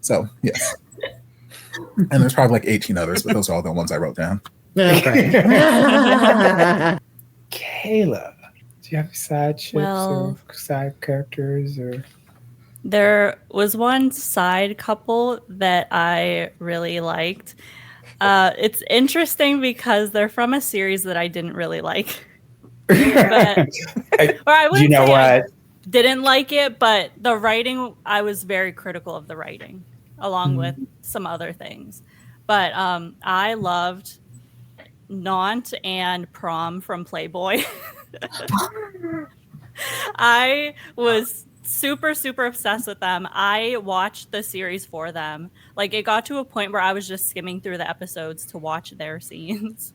so yes. And there's probably like 18 others, but those are all the ones I wrote down. Kayla, do you have side ships or side characters? Or there was one side couple that I really liked. It's interesting because they're from a series that I didn't really like. Or I wouldn't say I didn't like it, but the writing, I was very critical of the writing, along with some other things. But I loved Nant and Prom from Playboy. I was super, super obsessed with them. I watched the series for them. Like, it got to a point where I was just skimming through the episodes to watch their scenes.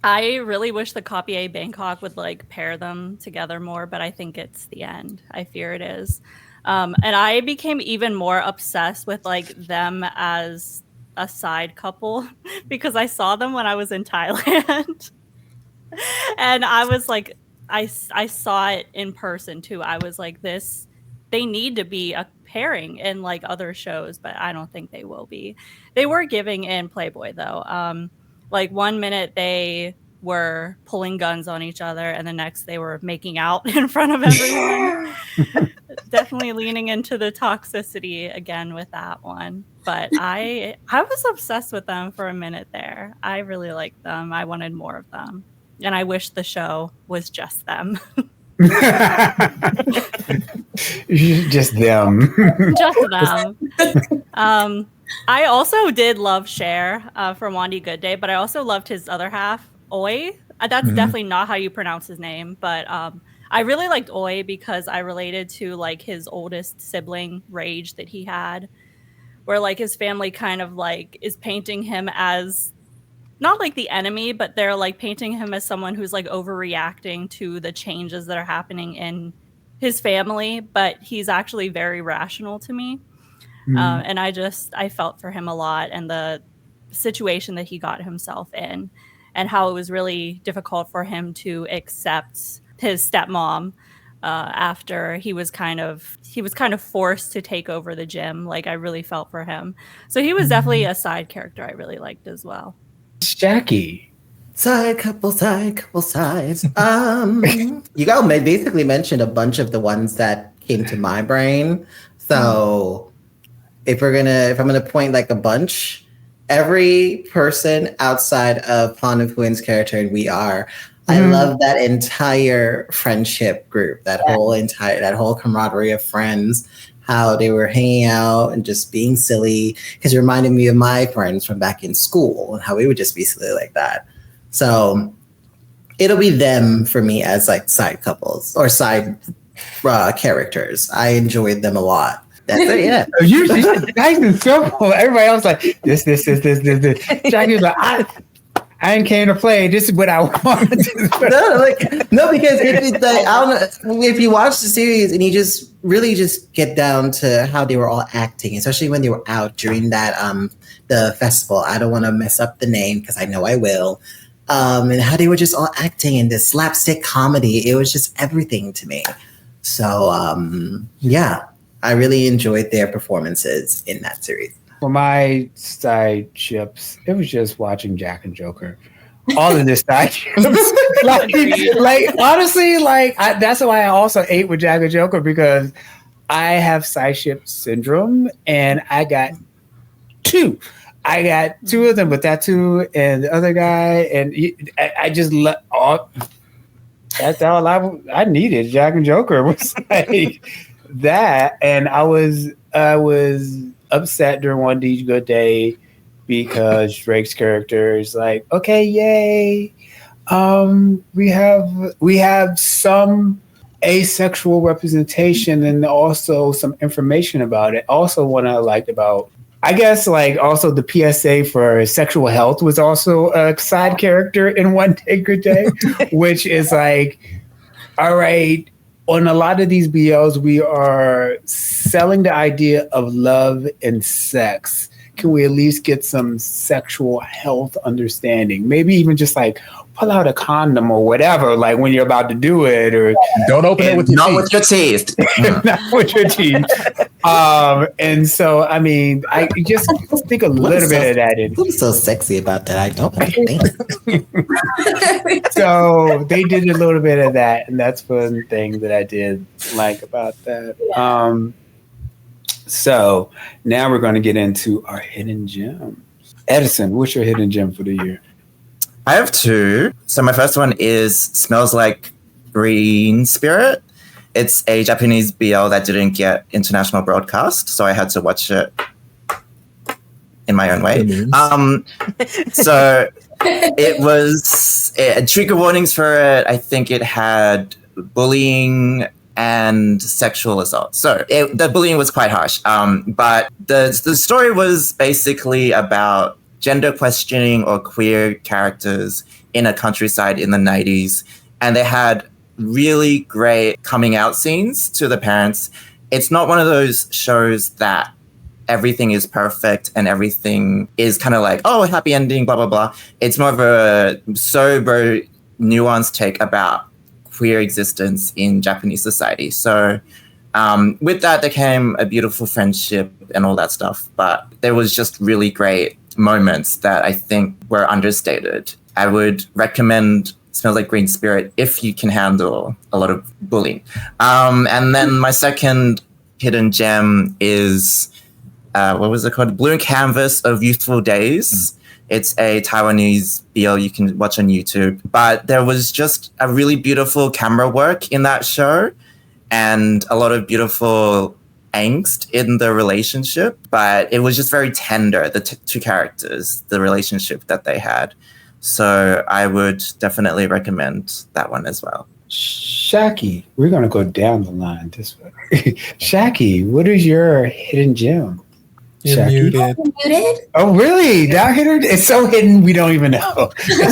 I really wish the Kpop BEAT Bangkok would like pair them together more, but I think it's the end. I fear it is. And I became even more obsessed with like them as a side couple because I saw them when I was in Thailand. And I was like, I saw it in person too. I was like, they need to be a pairing in like other shows, but I don't think they will be. They were giving in Playboy though. Like 1 minute they were pulling guns on each other and the next they were making out in front of everyone. Definitely leaning into the toxicity again with that one. But I was obsessed with them for a minute there. I really liked them. I wanted more of them. And I wish the show was just them. Just them. Just them. I also did love Cher from Wandy Good Day, but I also loved his other half, Oi. That's definitely not how you pronounce his name, but I really liked Oi because I related to like his oldest sibling, Rage, that he had, where like his family kind of like is painting him as not like the enemy, but they're like painting him as someone who's like overreacting to the changes that are happening in his family, but he's actually very rational to me. And I felt for him a lot and the situation that he got himself in and how it was really difficult for him to accept his stepmom after he was kind of forced to take over the gym. Like, I really felt for him. So he was definitely a side character I really liked as well. Shaqii. Side couple, sides. You guys basically mentioned a bunch of the ones that came to my brain. So if I'm gonna point like a bunch, every person outside of Han of Huin's character in We Are, I love that entire friendship group, that whole camaraderie of friends, how they were hanging out and just being silly, because it reminded me of my friends from back in school and how we would just be silly like that. So it'll be them for me as like side couples or side characters. I enjoyed them a lot. That's it, yeah. You nice and simple. Everybody else like this. Shaqii was like, I ain't came to play. This is what I want. No, because if it's like, I don't know, if you watch the series and you just really just get down to how they were all acting, especially when they were out during that the festival. I don't want to mess up the name because I know I will. And how they were just all acting in this slapstick comedy. It was just everything to me. So yeah, I really enjoyed their performances in that series. For my side chips, it was just watching Jack and Joker. All of this side chips. like honestly, that's why I also ate with Jack and Joker, because I have side chip syndrome and I got two. I got two of them, but that two and the other guy, and I just all. That's all I needed. Jack and Joker was like that, and I was upset during One D Good Day because Drake's character is like, okay, yay, we have some asexual representation and also some information about it. Also, what I liked about, I guess, like also the PSA for sexual health was also a side character in One Day Good Day, which is like, all right, on a lot of these BLs, we are selling the idea of love and sex. Can we at least get some sexual health understanding? Maybe even just like pull out a condom or whatever, like when you're about to do it, or don't open it with your not with your teeth. Not with your teeth. And so, I mean, I just think a little bit of that in. What's so sexy about that? I don't think. So they did a little bit of that, and that's one thing that I did like about that. So now we're going to get into our hidden gems. Edison, what's your hidden gem for the year? I have two. So my first one is Smells Like Green Spirit. It's a Japanese BL that didn't get international broadcast, so I had to watch it in my own way. So it was trigger warnings for it. I think it had bullying and sexual assault. So the bullying was quite harsh. But the story was basically about gender questioning or queer characters in a countryside in the 90s. And they had really great coming out scenes to the parents. It's not one of those shows that everything is perfect and everything is kind of like, oh, happy ending, blah, blah, blah. It's more of a sober, nuanced take about queer existence in Japanese society. So with that, there came a beautiful friendship and all that stuff. But there was just really great moments that I think were understated. I would recommend Smells Like Green Spirit if you can handle a lot of bullying. And then my second hidden gem is, what was it called? Blue Canvas of Youthful Days. It's a Taiwanese BL you can watch on YouTube. But there was just a really beautiful camera work in that show and a lot of beautiful angst in the relationship. But it was just very tender, the two characters, the relationship that they had. So I would definitely recommend that one as well. Shaqii, we're going to go down the line this way. Shaqii, what is your hidden gem? You're muted. Muted? Oh, really? That hidden? It's so hidden we don't even know. I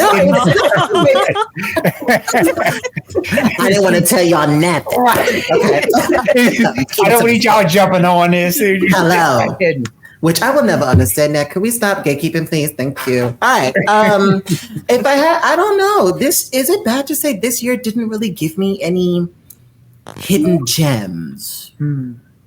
didn't want to tell y'all nothing. Okay. I don't need y'all jumping on this. Hello. Which I will never understand that. Could we stop gatekeeping, please? Thank you. All right. If I had, I don't know. Is it bad to say this year didn't really give me any hidden gems?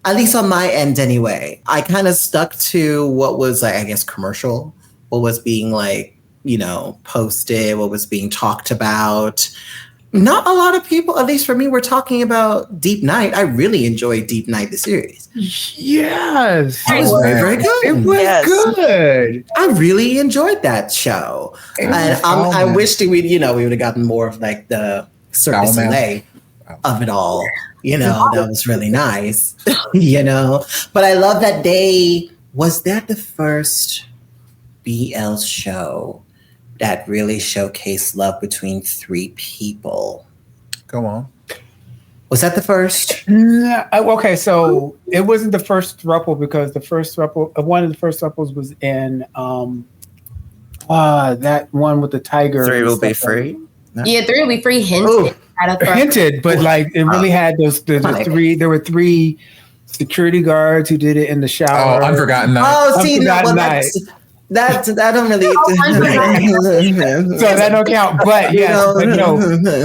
At least on my end anyway. I kind of stuck to what was, like, I guess, commercial, what was being, like, you know, posted, what was being talked about. Not a lot of people, at least for me, were talking about Deep Night. I really enjoyed Deep Night, the series. Yes. It was very, very good. It was good. I really enjoyed that show. And I wish that we would have gotten more of, like, the Cirque du Soleil of it all. You know, that was really nice. You know? But I love that was that the first BL show that really showcased love between three people? Go on. Was that the first? Okay, so it wasn't the first throuple because the first throuple, one of the first throuples was in that one with the tiger. Three and will be stuff like free. No? Yeah, 3 will be free. Hinted Ooh. at a hinted, but like it really had those the Funny. three. There were 3 security guards who did it in the shower. Oh, Unforgotten Night. Oh, see, no, Unforgotten well, Night. that I don't really. So that don't count. But yes, but no.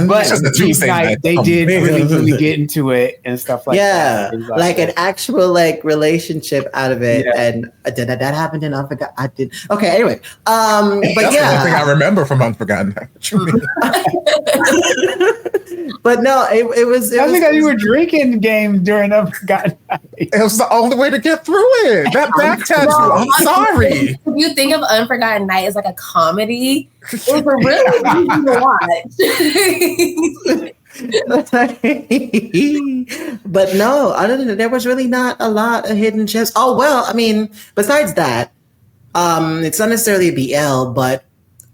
But It's just the 2 Beat same Night, night. they did really get into it and stuff like yeah, that. like an actual like relationship out of it, Yeah. and that happened in Unforgotten. I did. Okay, anyway, but That's the one thing I yeah, remember from Unforgotten Night. What you mean? but no, it was. I think you were drinking games during Unforgotten Night. It was the only way to get through it. That back tattoo. I'm sorry. If you think of Unforgotten Night as like a comedy, it was a really easy to watch. But no, other than that, there was really not a lot of hidden gems. Oh well, I mean, besides that, it's not necessarily a BL, but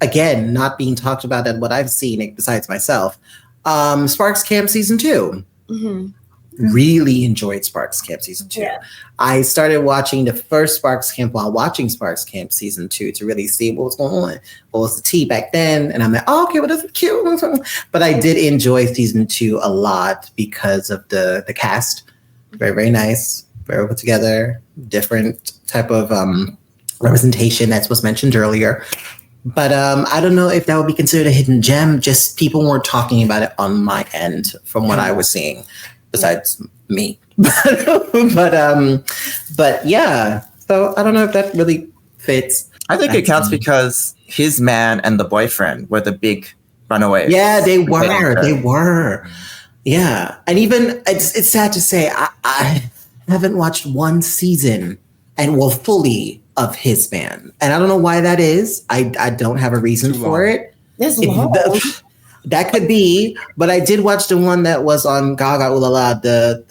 again, not being talked about at what I've seen besides myself. Sparks Camp season 2. Mhm. Really enjoyed Sparks Camp season 2. Yeah. I started watching the first Sparks Camp while watching Sparks Camp season 2 to really see what was going on. What was the tea back then? And I'm like, oh, okay, well, that's cute. But I did enjoy season 2 a lot because of the cast. Very, very nice. Very put together. Different type of representation, as was mentioned earlier. But I don't know if that would be considered a hidden gem. Just people weren't talking about it on my end from what I was seeing. Besides me, but yeah. So I don't know if that really fits. I think it counts because his man and the boyfriend were the big runaways. Yeah, they were. They were. Yeah, and even it's sad to say I haven't watched one season and fully of his man, and I don't know why that is. I don't have a reason Too for long. it. This long. That could be, but I did watch the one that was on Gaga Ooh La La, the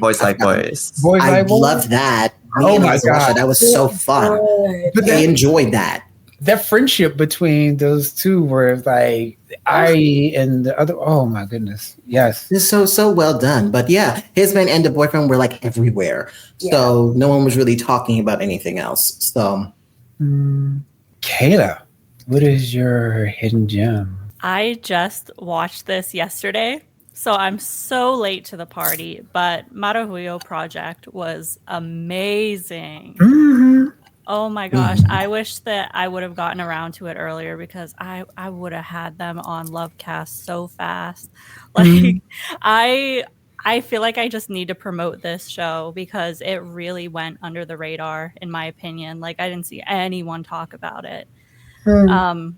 Boys Like Boys. Boys I Like Boys? loved that. Oh my God. That was so fun. But I enjoyed that. that friendship between those two, where it's like I and the other. Oh my goodness, yes. It's so well done. But yeah, his man and the boyfriend were like everywhere, so no one was really talking about anything else. So, Kayla, what is your hidden gem? I just watched this yesterday, so I'm so late to the party, but Marahuyo Project was amazing. Oh my gosh, I wish that I would have gotten around to it earlier because I would have had them on Lovecast so fast. Like I feel like I just need to promote this show because it really went under the radar in my opinion. Like I didn't see anyone talk about it. And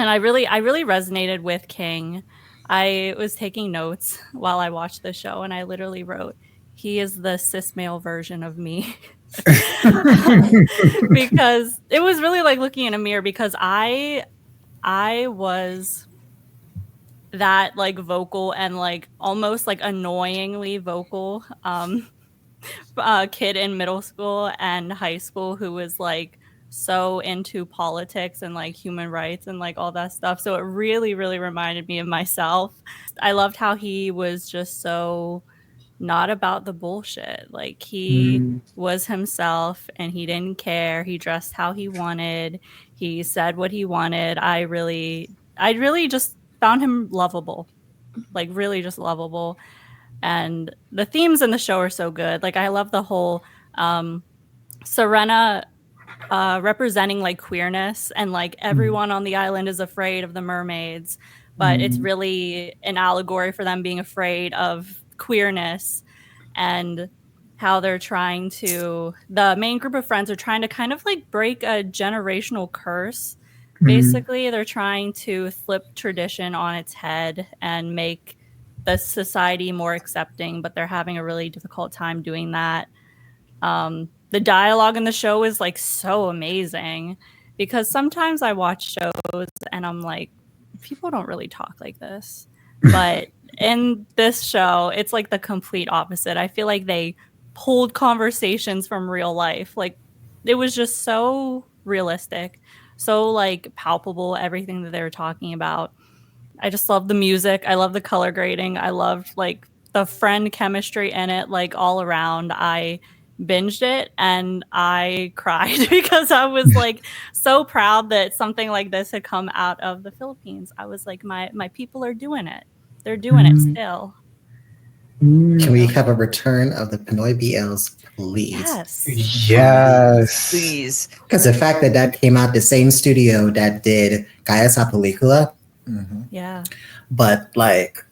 I really resonated with King. I was taking notes while I watched the show, and I literally wrote, "He is the cis male version of me," because it was really like looking in a mirror. Because I was that like vocal and like almost like annoyingly vocal kid in middle school and high school who was like so into politics and like human rights and like all that stuff. So it really reminded me of myself. I loved how he was just so not about the bullshit. Like he was himself and he didn't care. He dressed how he wanted. He said what he wanted. I really just found him lovable. Like really just lovable. And the themes in the show are so good. Like I love the whole Serena representing like queerness and like everyone on the island is afraid of the mermaids, but it's really an allegory for them being afraid of queerness and how they're trying to, the main group of friends are trying to kind of like break a generational curse. Basically, they're trying to flip tradition on its head and make the society more accepting, but they're having a really difficult time doing that. The dialogue in the show is like so amazing because sometimes I watch shows and I'm like, people don't really talk like this. But in this show, it's like the complete opposite. I feel like they pulled conversations from real life. Like it was just so realistic, so like palpable, everything that they were talking about. I just love the music. I love the color grading. I loved like the friend chemistry in it, like all around. I binged it and I cried because I was like so proud that something like this had come out of the Philippines. I was like, my people are doing it. They're doing it still. Can we have a return of the Pinoy BLs, please? Yes. Please. Because the fact that that came out the same studio that did Kaya sa Pelikula, Yeah. but like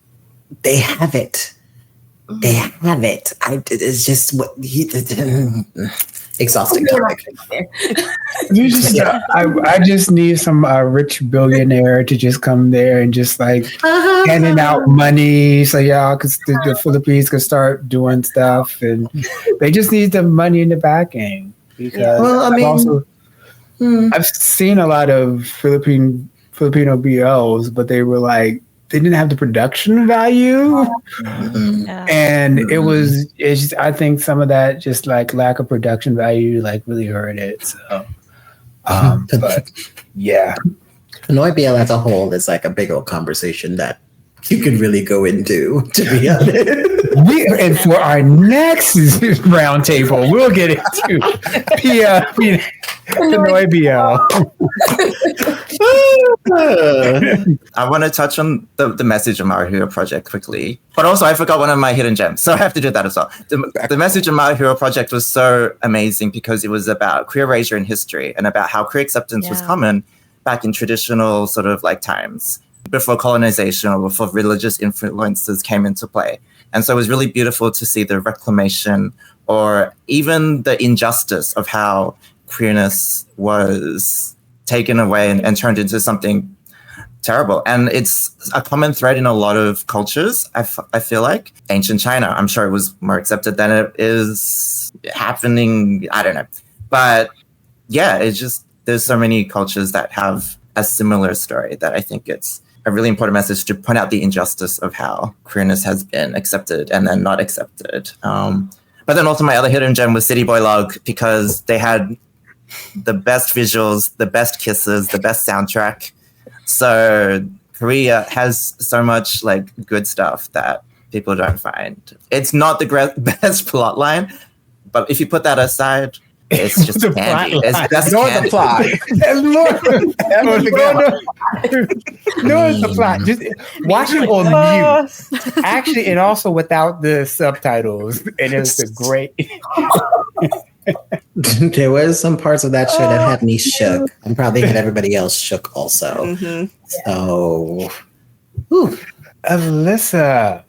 they have it. They have it. It's just what exhausting topic. You just, I just need some rich billionaire to just come there and just like handing out money so y'all, because the Philippines can start doing stuff, and they just need the money in the backing. Because I've seen a lot of Filipino BLs, but they were like, they didn't have the production value, and I think some of that just like lack of production value like really hurt it. So, but yeah, Pinoy BL as a whole is like a big old conversation that you could really go into, to be honest. And for our next roundtable, we'll get into Pinoy BL. I want to touch on the message of My Hero Project quickly, but also I forgot one of my hidden gems, so I have to do that as well. The message of My Hero Project was so amazing because it was about queer erasure in history and about how queer acceptance was common back in traditional sort of like times before colonization or before religious influences came into play. And so it was really beautiful to see the reclamation or even the injustice of how queerness was taken away and turned into something terrible. And it's a common thread in a lot of cultures, I feel like. Ancient China, I'm sure it was more accepted than it is happening, I don't know. But yeah, it's just, there's so many cultures that have a similar story that I think it's a really important message to point out the injustice of how queerness has been accepted and then not accepted. But then also my other hidden gem was City Boy Log, because they had the best visuals, the best kisses, the best soundtrack. So Korea has so much like good stuff that people don't find. It's not the best plot line, but if you put that aside, it's just candy. That's the plot. No, it's the plot. Just watch it on mute. Actually, and also without the subtitles. And it was a great. There was some parts of that show that had me shook. And probably had everybody else shook also. So, Alyssa,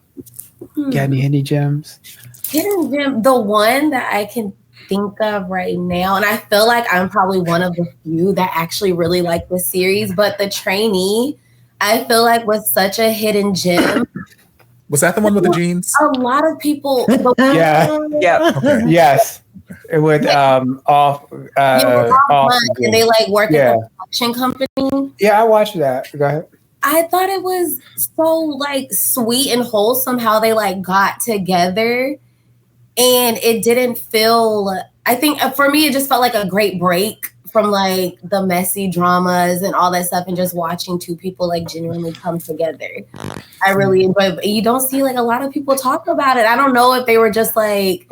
got any hidden gems? Hidden gem, the one that I can think of right now, and I feel like I'm probably one of the few that actually really like this series, but The Trainee, I feel like was such a hidden gem. Was that the one with the jeans? A lot of people. Yeah. Okay. Yes. It would off and they like work at a production company. Yeah, I watched that. Go ahead. I thought it was so like sweet and wholesome how they like got together, and it didn't feel, I think for me it just felt like a great break from like the messy dramas and all that stuff, and just watching two people like genuinely come together. I really enjoyed it. You don't see like a lot of people talk about it. I don't know if they were just like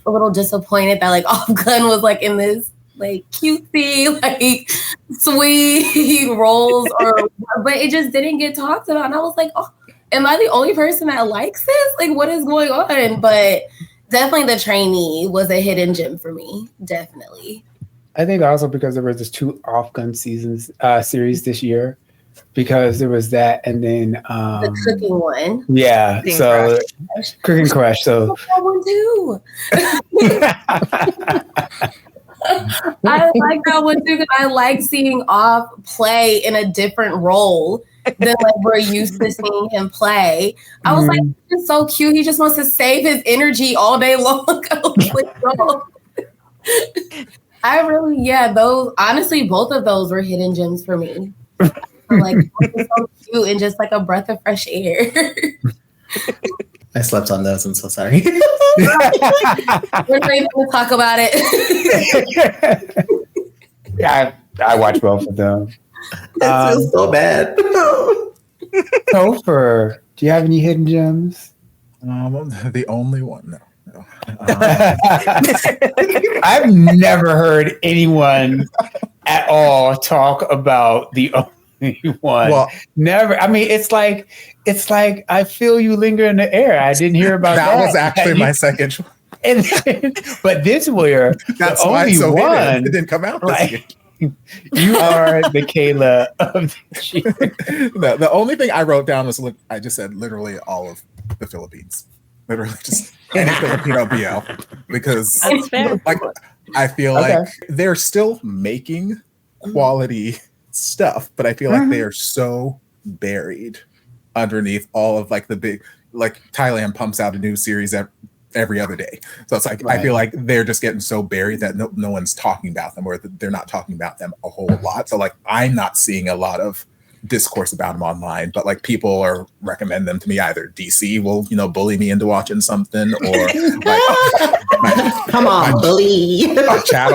a little disappointed that like Off Gun was like in this like cutesy, like sweet roles, but it just didn't get talked about. And I was like, oh, am I the only person that likes this? Like, what is going on? But definitely The Trainee was a hidden gem for me. Definitely. I think also because there was this 2 Off Gun series this year, because there was that, and then the cooking one. Yeah, Cooking Crush. So that one too. I like that one too, because I like seeing Off play in a different role than like we're used to seeing him play. I was like, he's so cute. He just wants to save his energy all day long. I was like, no. I really, those, honestly, both of those were hidden gems for me. Like, so cute and just like a breath of fresh air. I slept on those. I'm so sorry. We're not even going to talk about it. Yeah, I watched both of them. It feels so bad. Topher, do you have any hidden gems? The only one. No. I've never heard anyone at all talk about the only one. Well, never. I mean, it's like I feel you linger in the air. I didn't hear about that. That was actually my second choice. But this where That's the why only it's so one hidden. It didn't come out this year. You are the Kayla of the year. The only thing I wrote down was I just said literally all of the Philippines. Literally just any Filipino BL. Because That's fair. like I feel like they're still making quality stuff, but I feel like they are so buried underneath all of like the big, like Thailand pumps out a new series every other day. So it's like I feel like they're just getting so buried that no one's talking about them, or they're not talking about them a whole lot. So like I'm not seeing a lot of discourse about them online, but like people are recommend them to me. Either DC will bully me into watching something, or like come on, bully. Chat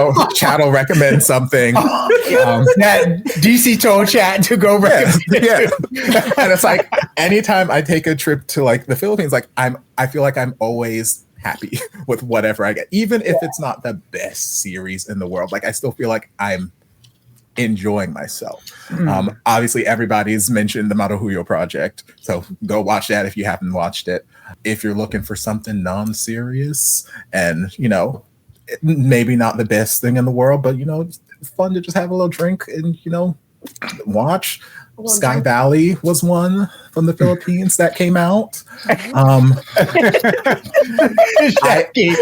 will recommend something. That DC told chat to go recommend. Yeah. And it's like anytime I take a trip to like the Philippines, like I feel like I'm always happy with whatever I get, even if it's not the best series in the world. Like I still feel like I'm enjoying myself. Obviously everybody's mentioned the Maruhuyo project, so go watch that if you haven't watched it. If you're looking for something non-serious and maybe not the best thing in the world, but it's fun to just have a little drink and watch. Sky Valley was one from the Philippines that came out. Shaqii.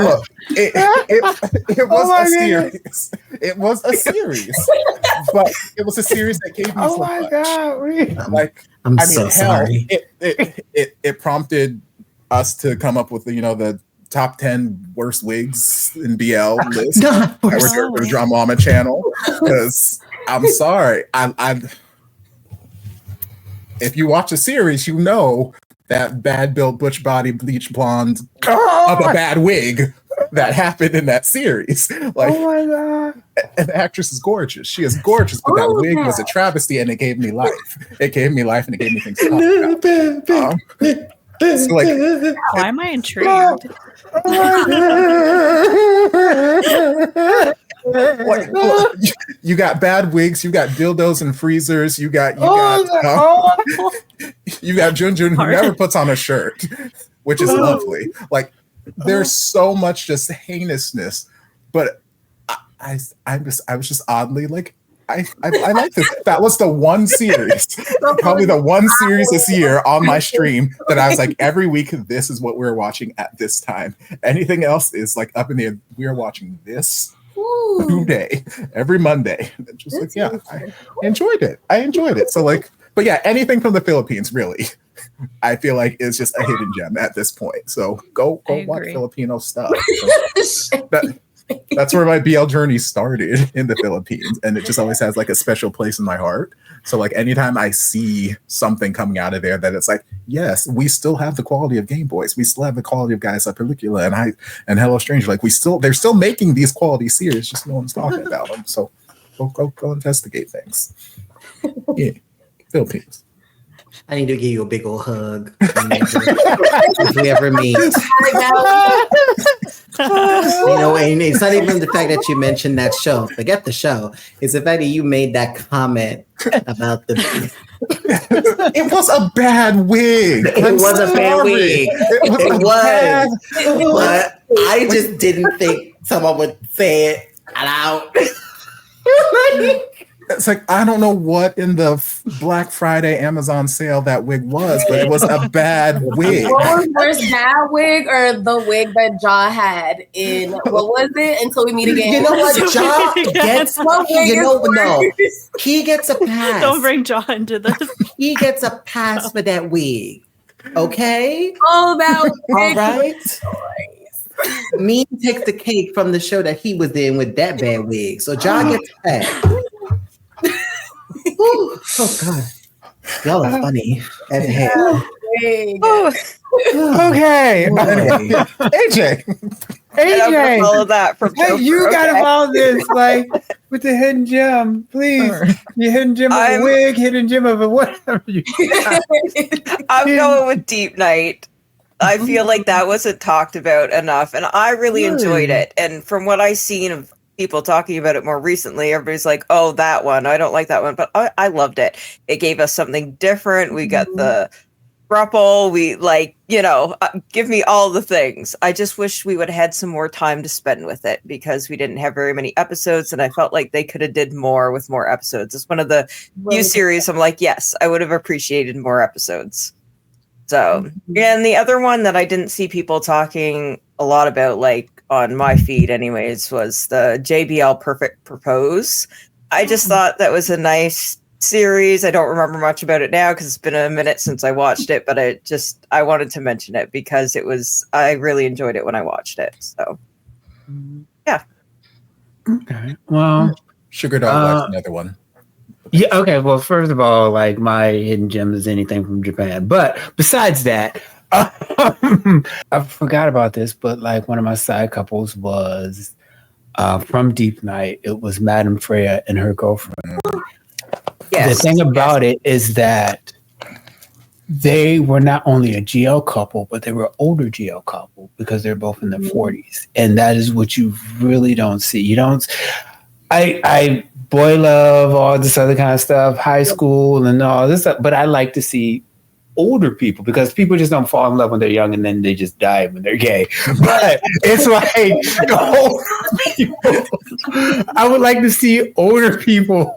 Look, it was a series. It was a series, but it was a series that gave me so much. God, like I'm so sorry. It prompted us to come up with the top 10 worst wigs in BL list. For the Drama Mama channel, because I'm sorry, I if you watch a series, that bad built butch body bleach blonde of a bad wig that happened in that series. Like, oh my god! And the actress is gorgeous. She is gorgeous, but that wig was a travesty, and it gave me life. It gave me life, and it gave me things to talk about. So like, why am I intrigued? You got bad wigs, you got dildos and freezers, you got Junjun who never puts on a shirt, which is lovely. Like there's so much just heinousness, but I was just oddly like I like this. That was the one series, probably the one series this year on my stream that I was like, every week, this is what we're watching at this time. Anything else is like up in the air. We are watching this today, every Monday. Just like, yeah, I enjoyed it. So like, but yeah, anything from the Philippines, really, I feel like is just a hidden gem at this point. So go watch Filipino stuff. That's where my BL journey started, in the Philippines, and it just always has like a special place in my heart. So like anytime I see something coming out of there that it's like, yes, we still have the quality of Game Boys, we still have the quality of guys like Pelicula and Hello Stranger. Like they're still making these quality series, just no one's talking about them. So go investigate things. Yeah, Philippines. I need to give you a big old hug if we ever meet. And it's not even the fact that you mentioned that show. Forget the show. It's the fact that you made that comment about the. It was a bad wig. It was a bad wig. It was. But I just didn't think someone would say it out. It's like, I don't know what in the Black Friday Amazon sale that wig was, but it was a bad wig. What was worse, that wig or the wig that Jaw had in, what was it? Until We Meet Again. You know what? Jaw gets, he gets a pass. Don't bring Jaw into this. He gets a pass for that wig. Okay? All about all right? Me takes the cake from the show that he was in with that bad wig. So Jaw gets a pass. Oh God, y'all are funny. Oh, Okay. Anyway, AJ. and I'm gonna AJ, follow that from hey, Topher, you gotta okay? follow this like with the hidden gem, please. Your hidden gem of a wig, hidden gem of a whatever you. I'm going with Deep Night. I feel like that wasn't talked about enough, and I really enjoyed it. And from what I've seen of people talking about it more recently, everybody's like, "Oh, that one. I don't like that one," but I loved it. It gave us something different. We got the throuple. We give me all the things. I just wish we would have had some more time to spend with it because we didn't have very many episodes, and I felt like they could have did more with more episodes. It's one of the few series I'm like, yes, I would have appreciated more episodes. So, and the other one that I didn't see people talking a lot about, like on my feed anyways, was the JBL Perfect Propose. I just thought that was a nice series. I don't remember much about it now because it's been a minute since I watched it, but I wanted to mention it because I really enjoyed it when I watched it. So, yeah. Okay. Well, Sugar Dog likes another one. yeah. Okay. Well, first of all, like my hidden gem is anything from Japan. But besides that, I forgot about this. But like one of my side couples was from Deep Night. It was Madame Freya and her girlfriend. Yes. The thing about it is that they were not only a GL couple, but they were older GL couple because they're both in their 40s, and that is what you really don't see. You don't. I boy love all this other kind of stuff, high school and all this stuff, but I like to see older people because people just don't fall in love when they're young and then they just die when they're gay. But it's like older people. I would like to see older people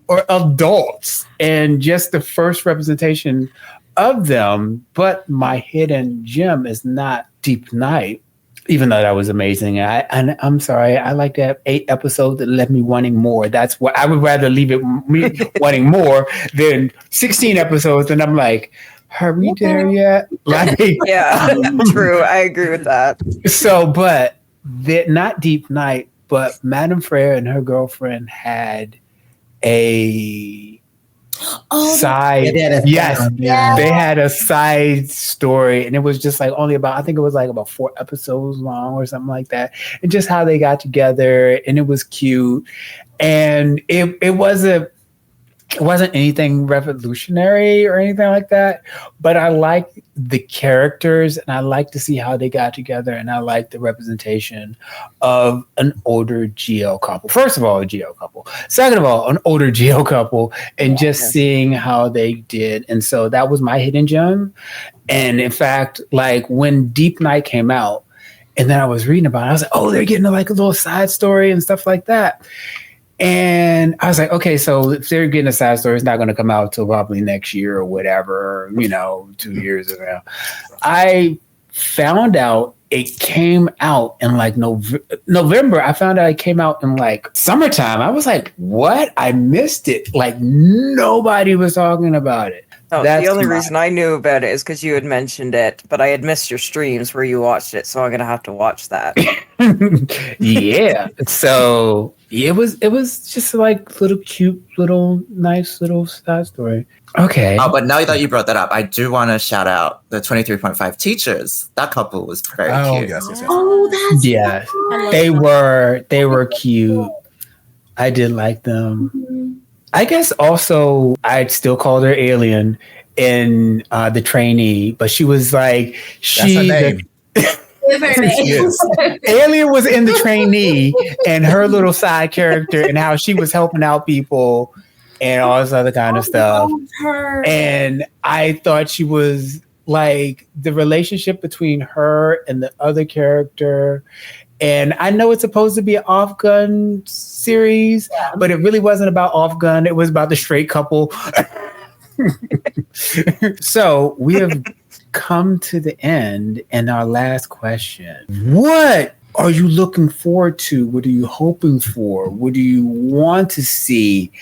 or adults and just the first representation of them. But my hidden gem is not Deep Night. Even though that was amazing, I'm sorry, I like to have 8 episodes that left me wanting more. That's what I would rather leave it me wanting more than 16 episodes. And I'm like, are we there yet? Like, Yeah, true. I agree with that. so, but not Deep Night, but Madame Freya and her girlfriend had a side. Yes, they had a side story, and it was just like only about, I think it was like about 4 episodes long or something like that, and just how they got together, and it was cute, and it wasn't anything revolutionary or anything like that, but I like the characters and I like to see how they got together, and I like the representation of an older GL couple. First of all, a GL couple. Second of all, an older GL couple, and just seeing how they did. And so that was my hidden gem. And in fact, like when Deep Night came out, and then I was reading about it, I was like, oh, they're getting like a little side story and stuff like that. And I was like, okay, so if they're getting a side story, it's not going to come out till probably next year or whatever, 2 years ago. I found out it came out in like November. I found out it came out in like summertime. I was like, what? I missed it. Like nobody was talking about it. Oh, the only reason I knew about it is because you had mentioned it, but I had missed your streams where you watched it, so I'm gonna have to watch that. Yeah. So it was just like little cute, little nice little side story. Okay. Oh, but now that you brought that up, I do want to shout out the 23.5 teachers. That couple was very cute. Yes. Oh, that's they were cute. I did like them. Mm-hmm. I guess also I'd still call her Alien in the trainee, but she was like Alien was in the trainee, and her little side character and how she was helping out people and all this other kind of stuff. And I thought she was like the relationship between her and the other character. And I know it's supposed to be an off-gun series, but it really wasn't about off-gun. It was about the straight couple. So we have come to the end, and our last question. What are you looking forward to? What are you hoping for? What do you want to see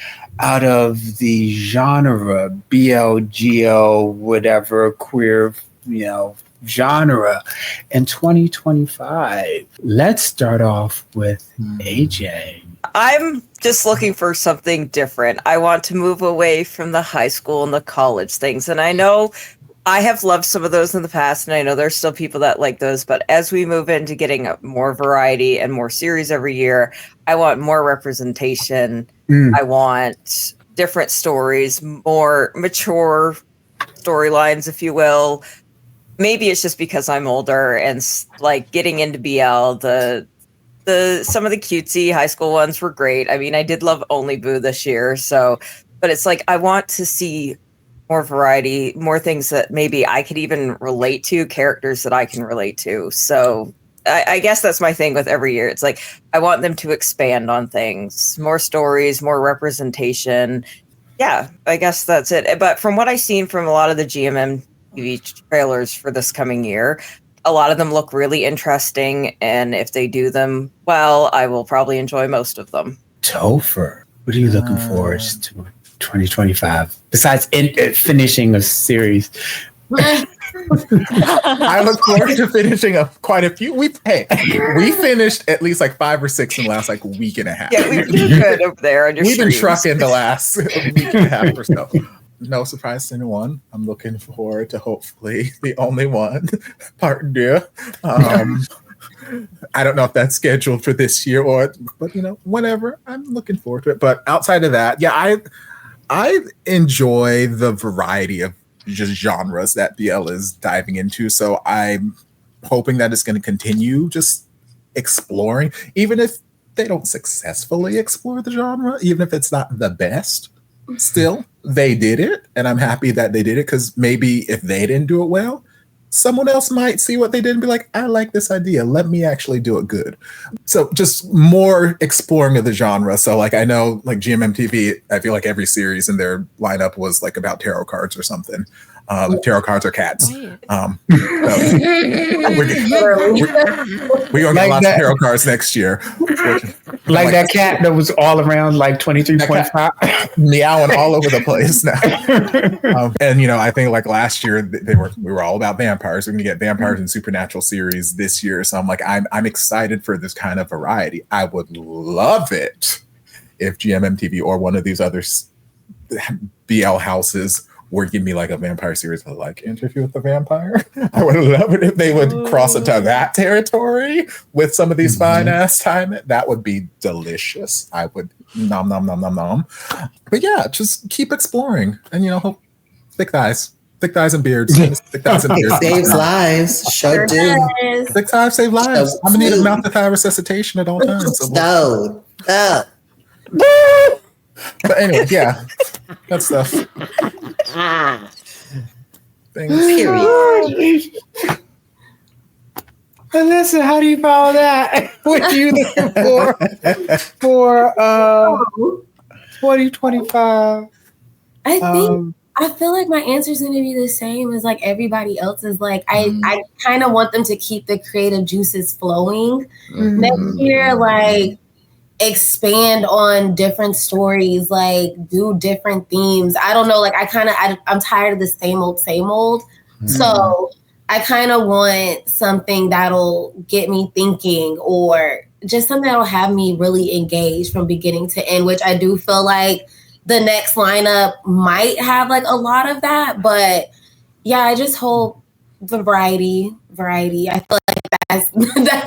out of the genre, BL, GL, whatever, queer, genre in 2025? Let's start off with AJ. I'm just looking for something different. I want to move away from the high school and the college things. And I know I have loved some of those in the past, and I know there's still people that like those, but as we move into getting more variety and more series every year, I want more representation. I want different stories, more mature storylines, if you will. Maybe it's just because I'm older and like getting into BL, the some of the cutesy high school ones were great. I mean, I did love Only Boo this year, so but it's like I want to see more variety, more things that maybe I could even relate to, characters that I can relate to. So I guess that's my thing with every year. It's like I want them to expand on things, more stories, more representation. Yeah, I guess that's it. But from what I've seen from a lot of the GMM TV trailers for this coming year, a lot of them look really interesting. And if they do them well, I will probably enjoy most of them. Topher, what are you looking forward to 2025 besides finishing a series? I look forward to finishing up quite a few. We finished at least like 5 or 6 in the last like week and a half. Yeah, we've been good over there on your We've been streams. trucking the last week and a half or so. No surprise to anyone. I'm looking forward to hopefully The Only One, part 2. I don't know if that's scheduled for this year but you know, whenever. I'm looking forward to it. But outside of that, yeah, I enjoy the variety of just genres that BL is diving into. So I'm hoping that it's going to continue just exploring, even if they don't successfully explore the genre, even if it's not the best. Still, they did it, and I'm happy that they did it, because maybe if they didn't do it well, someone else might see what they did and be like, I like this idea. Let me actually do it good. So just more exploring of the genre. So like I know like GMMTV, I feel like every series in their lineup was like about tarot cards or something. Tarot cards are cats. So we're gonna get lots of tarot cards next year. Like that cat that was all around like 23.5, meowing all over the place now. And you know, I think like last year we were all about vampires. We're gonna get vampires and supernatural series this year. So I'm like, I'm excited for this kind of variety. I would love it if GMMTV or one of these other BL houses were giving me like a vampire series of like Interview with the Vampire. I would love it if they would cross into that territory with some of these fine ass time. That would be delicious. I would nom nom nom nom nom. But yeah, just keep exploring, and you know, hope thick thighs and beards. Thick thighs and beards Saves lives. Sure do. Thick thighs save lives. I'm gonna need a mouth to thigh resuscitation at all times. So but anyway, yeah, that stuff. Period. Alyssa, how do you follow that? What are you looking for 2025? I feel like my answer is going to be the same as like everybody else's. Like I kind of want them to keep the creative juices flowing next year. Like expand on different stories, like do different themes. I don't know. Like I'm tired of the same old. So I kind of want something that'll get me thinking, or just something that'll have me really engaged from beginning to end, which I do feel like the next lineup might have like a lot of that. But yeah, I just hope the variety. I feel like that's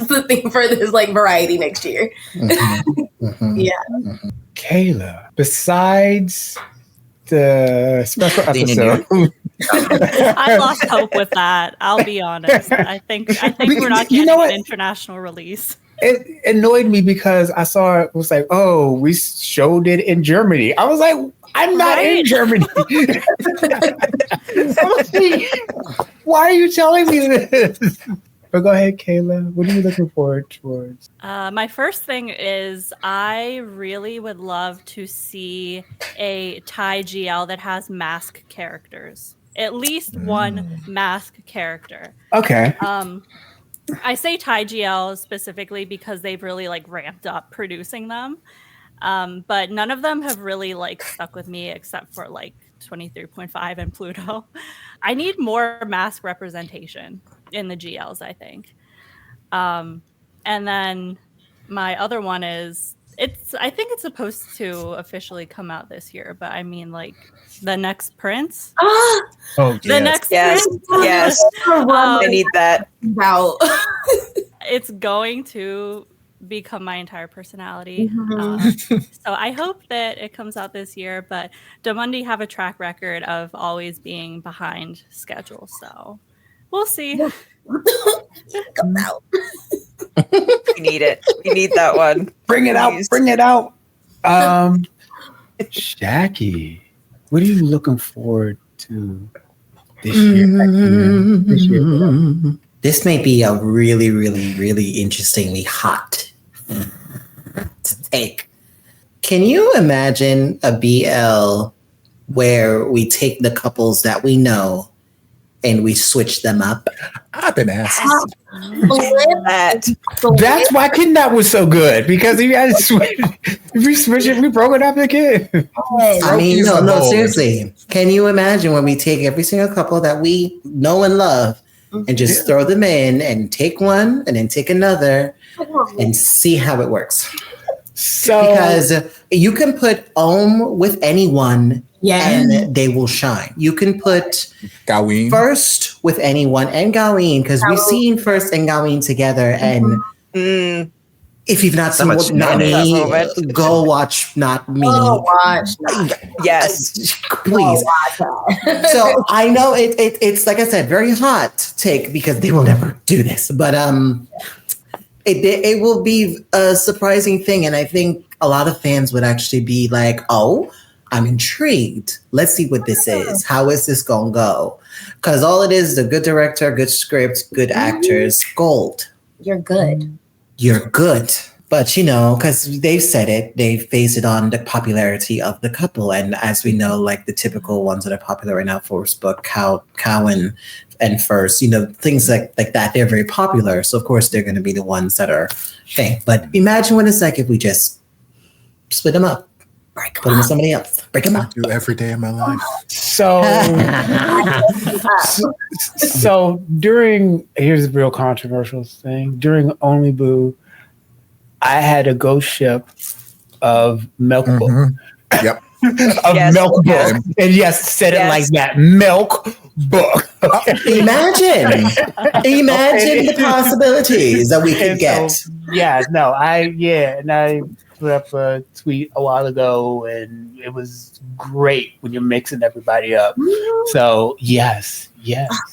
the thing for this like variety next year. Yeah. Kayla, besides the special episode, I lost hope with that. I'll be honest. I think we're not getting an international release. It annoyed me because I saw it was like, oh, we showed it in Germany. I was like, I'm not in Germany. Why are you telling me this? But go ahead, Kayla. What are you looking forward towards? My first thing is I really would love to see a Thai GL that has mask characters. At least one mask character. Okay. I say Thai GL specifically because they've really like ramped up producing them. But none of them have really like stuck with me except for like 23.5 and Pluto. I need more mask representation in the GLs, I think. And then my other one is I think it's supposed to officially come out this year, but I mean like the next Prince. Oh, The next Yes, yes. I need that. About. It's going to become my entire personality. So I hope that it comes out this year, but Damundi have a track record of always being behind schedule, so we'll see. Come out. You need it. You need that one. Bring it out. Please. Bring it out. Shaqii, what are you looking forward to this year? This year? This may be a really, really, really interestingly hot to take. Can you imagine a BL where we take the couples that we know and we switch them up? I've been asked. That's why Kidnap was so good, because he had to switch. We switched it, we broke it up again. I mean, no, seriously. Can you imagine when we take every single couple that we know and love and just throw them in and take one and then take another and see how it works? So, because you can put with anyone and they will shine. You can put Gaween First with anyone and Gaween, because we've seen First and Gaween together. And if you've not seen Not Me, go watch Not Me. Go watch. Yes, please. So I know it's like I said, very hot take, because they will never do this, but it will be a surprising thing, and I think a lot of fans would actually be like, "Oh, I'm intrigued. Let's see what this is. How is this gonna go?" Because all it is a good director, good script, good actors, gold. You're good. You're good. But, because they've said it, they've based it on the popularity of the couple. And as we know, like the typical ones that are popular right now, Forcebook, Cowan, and First, things like that, they're very popular. So, of course, they're going to be the ones that are fame. But imagine what it's like if we just split them up. Put them with somebody else. Break them up. I do every day of my life. So here's a real controversial thing. During Only Boo, I had a ghost ship of Milk Book. Yep. Milk Book. And yes, said it like that. Milk Book. Imagine the possibilities that we could get. And I put up a tweet a while ago, and it was great when you're mixing everybody up. So yes.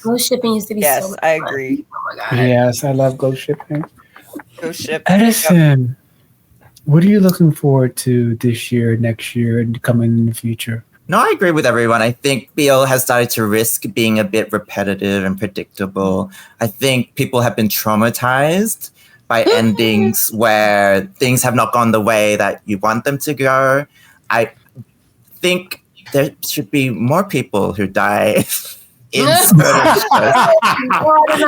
Ghost shipping used to be so much I fun. agree. Oh my God. Yes, I love ghost shipping. Ghost ship. Edison, what are you looking forward to this year, next year, and coming in the future? No, I agree with everyone. I think BL has started to risk being a bit repetitive and predictable. I think people have been traumatized by endings where things have not gone the way that you want them to go. I think there should be more people who die in certain shows.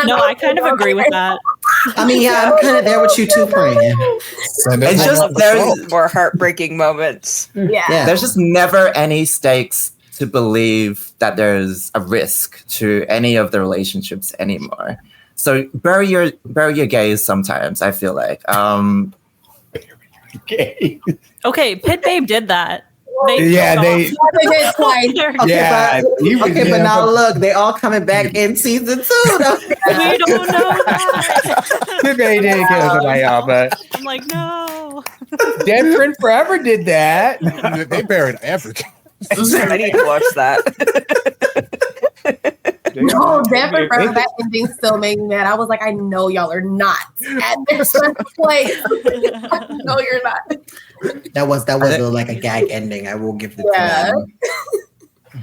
No, I kind of agree with that. I mean, yeah, I'm kind of there with you too, Brian. It's just there's more heartbreaking moments. Yeah. There's just never any stakes to believe that there's a risk to any of the relationships anymore. So bury your gays sometimes, I feel like. Okay. Okay, Pit Babe did that. They did twice. But now look, they all coming back in season 2. We don't know that. They didn't kill somebody out, but I'm like, no. Dead Friend Forever did that. They buried everything. I need to watch that. No, Denver Forever, that ending still made me mad. I was like, I know y'all are not at this place. No, you're not. That was like a gag ending. I will give it to them.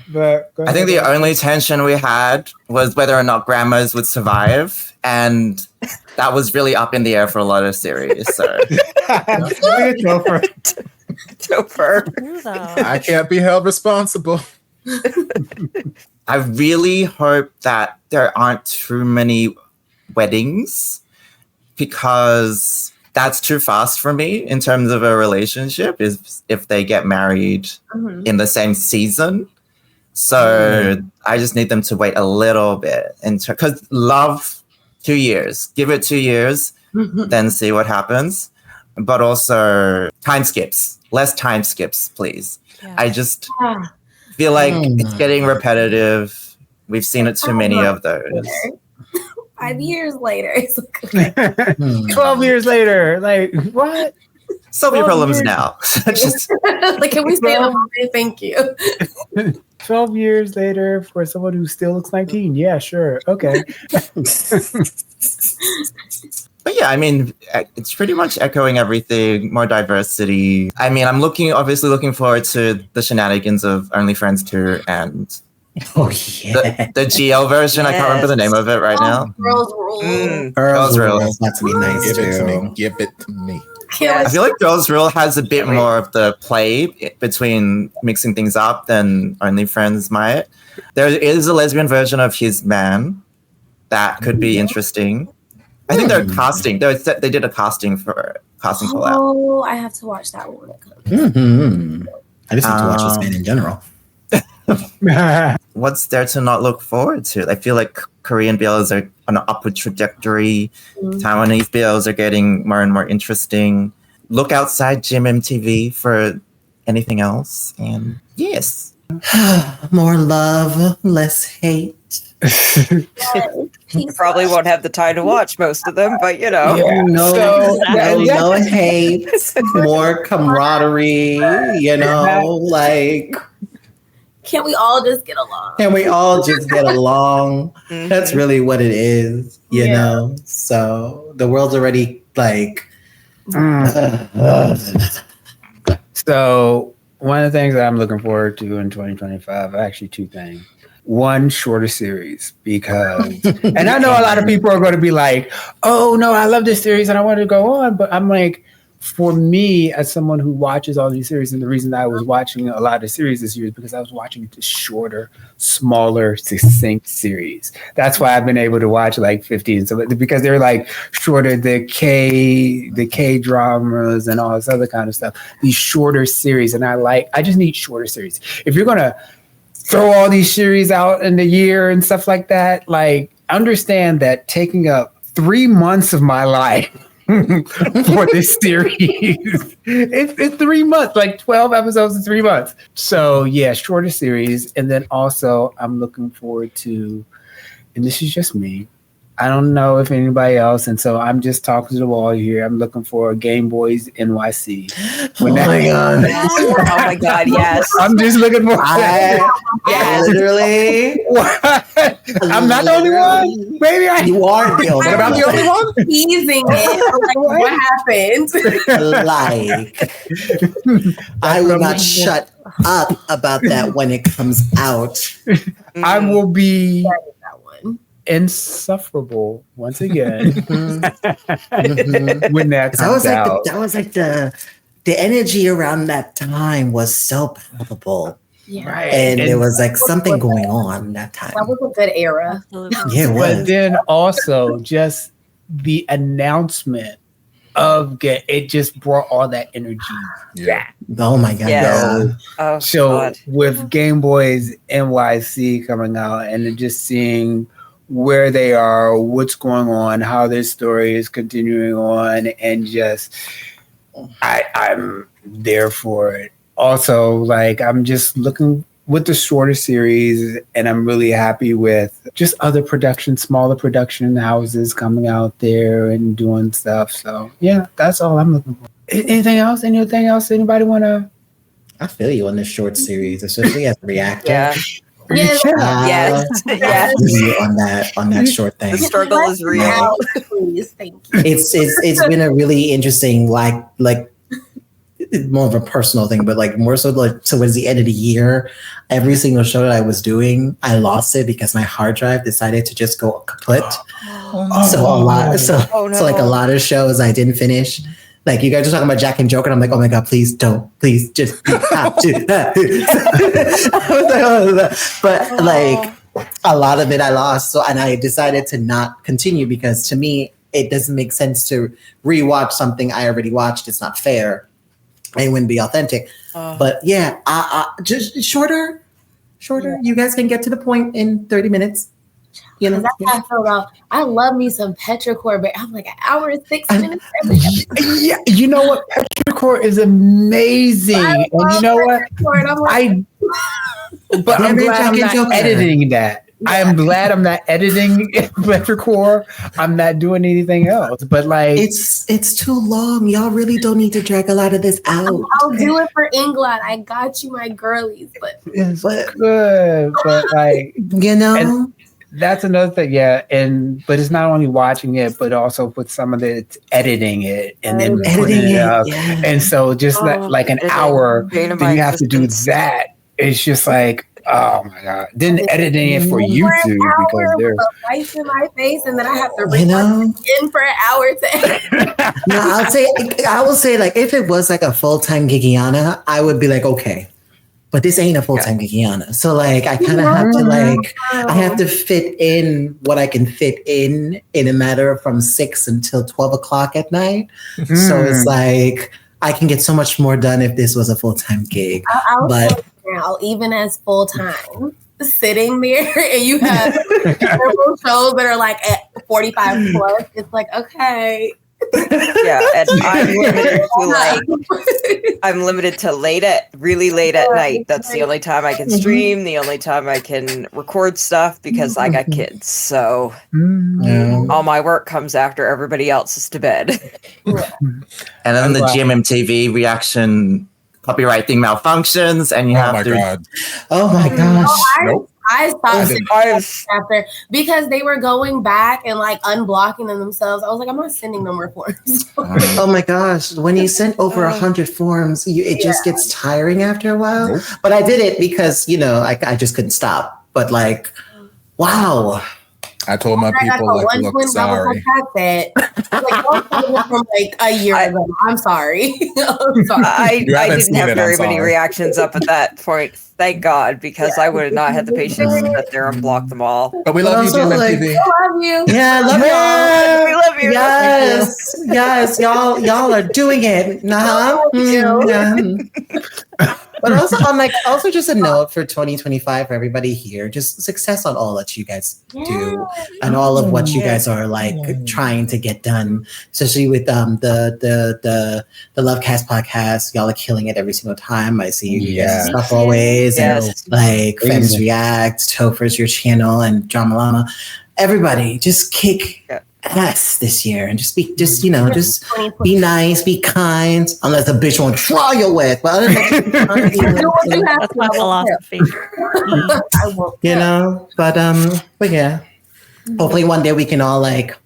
But I think the only tension we had was whether or not grandmas would survive, and that was really up in the air for a lot of series. So Topher. I can't be held responsible. I really hope that there aren't too many weddings, because that's too fast for me in terms of a relationship, is if they get married in the same season. So I just need them to wait a little bit, because love, 2 years, give it 2 years, then see what happens. But also time skips, less time skips, please. Yeah. I just feel like it's getting repetitive. We've seen it too many of those. 5 years later. It's like, 12 years later. Like, what? Solve your 12 problems years. now. Just, like, can we stay in a moment? Thank you. 12 years later for someone who still looks 19. Yeah, sure. Okay. but yeah, I mean, it's pretty much echoing everything, more diversity. I mean, I'm obviously looking forward to the shenanigans of OnlyFriends 2 and Oh yeah. the GL version. I can't remember the name of it right now. Girls rule. Girls Rule. Rule. That's be nice Give it to too. me. Give it to me. I feel like Girls Rule has a bit more of the play between mixing things up than OnlyFriends might. There is a lesbian version of His Man that could be interesting. I think they're casting. They did a casting call out. Oh, I have to watch that one. I just need to watch this man in general. What's there to not look forward to? I feel like Korean BLs are on an upward trajectory. Taiwanese BLs are getting more and more interesting. Look outside MTV for anything else. And yes. More love, less hate. You probably won't have the time to watch most of them, but you know. Yeah. No hate, more camaraderie, you know, like Can't we all just get along? can we all just get along? That's really what it is, you know? So the world's already like So one of the things that I'm looking forward to in 2025, actually two things. One, shorter series, because, and I know a lot of people are going to be like, oh no, I love this series and I want to go on. But I'm like, for me, as someone who watches all these series, and the reason I was watching a lot of series this year is because I was watching the shorter, smaller, succinct series. That's why I've been able to watch like 15. So because they're like shorter, the K dramas and all this other kind of stuff. These shorter series, and I just need shorter series. If you're gonna throw all these series out in the year and stuff like that, like understand that taking up 3 months of my life for this series. It's 3 months, like 12 episodes in 3 months. So yeah, shorter series. And then also I'm looking forward to, and this is just me, I don't know if anybody else, and so I'm just talking to the wall here. I'm looking for Game Boys NYC. oh my god. Oh my god, yes. I'm just looking for Literally. I'm not the only one. Maybe You are the only But I'm the only one. Teasing it. I'm like, what happened? I will not shut up about that when it comes out. I will be That one. insufferable once again when that comes out. That was like the energy around that time was so palpable. Yeah. Right. And there was like something going on that time. That was a good era. Yeah, it But was. then also just the announcement of it just brought all that energy back. Oh my god. Yeah. Oh, So God. with Game Boys NYC coming out and then just seeing where they are, what's going on, how their story is continuing on, and just I'm there for it. Also, like I'm just looking with the shorter series, and I'm really happy with just other production, smaller production houses coming out there and doing stuff. So yeah, that's all I'm looking for. Anything else? Anything else? Anybody want to? I feel you on this short series, especially as a reactor. Yeah. Yes. Yes. Yes. I feel you on that short thing. The struggle is real. Please, thank you. It's been a really interesting like more of a personal thing, but like more so like towards the end of the year, every single show that I was doing, I lost it because my hard drive decided to just go kaput. So like a lot of shows I didn't finish. Like you guys are talking about Jack and Joker, and I'm like, oh my god, please just have to. But like a lot of it I lost, and I decided to not continue because to me it doesn't make sense to rewatch something I already watched. It's not fair. It wouldn't be authentic. But yeah, just shorter. You guys can get to the point in 30 minutes. You know, That's how I feel about. I love me some petrichor, but I'm like an hour and 6 minutes. Yeah, you know what? Petrichor is amazing, and you know what? I'm like, But I'm glad I'm Jack and not Joker. editing that I am glad I'm not editing Metricore. I'm not doing anything else. But like, it's too long. Y'all really don't need to drag a lot of this out. I'll do it for England. I got you, my girlies. But it's good. But like, and that's another thing. Yeah. But it's not only watching it, but also with some of it's editing it and then putting it up. Yeah. And so just like an hour, then you have to do that. It's just like, oh my God. Then editing it for YouTube because there's ice in my face and then I have to bring in for an hour to No, I will say like if it was like a full-time Gigiana, I would be like, okay. But this ain't a full-time Gigiana. So like I kind of have to I have to fit in what I can fit in a matter from 6 until 12 o'clock at night. So it's like I can get so much more done if this was a full-time gig. But now, even as full-time, sitting there and you have several shows that are like at 45 plus, it's like, okay. Yeah, and I'm limited to really late at night. That's the only time I can stream, the only time I can record stuff because I got kids. So all my work comes after everybody else is to bed. And then the GMMTV reaction copyright thing malfunctions, and you have to. God. Oh my gosh! I stopped after because they were going back and like unblocking them themselves. I was like, I'm not sending no more forms. Oh my gosh! When you send over 100 forms, it just gets tiring after a while. Nope. But I did it because I just couldn't stop. But like, wow. I told my people, like, look, sorry. From like a year ago. I'm sorry. I didn't have very many reactions up at that point. Thank God, because I would have not had the patience to sit there and block them all. But we love you, GMMTV. I love you. Yeah, I love y'all. We love you. Yes, y'all are doing it. But also just a note for 2025 for everybody here, just success on all that you guys do and all of what you guys are like trying to get done, especially with the Lovecast podcast. Y'all are killing it every single time. I see you guys stuff always, and like Femmes React, Topher's your channel, and Drama Llama. Everybody just kick ass this year and just be nice, be kind, unless a bitch won't try your with. But other than that, that's my philosophy. but yeah, hopefully one day we can all like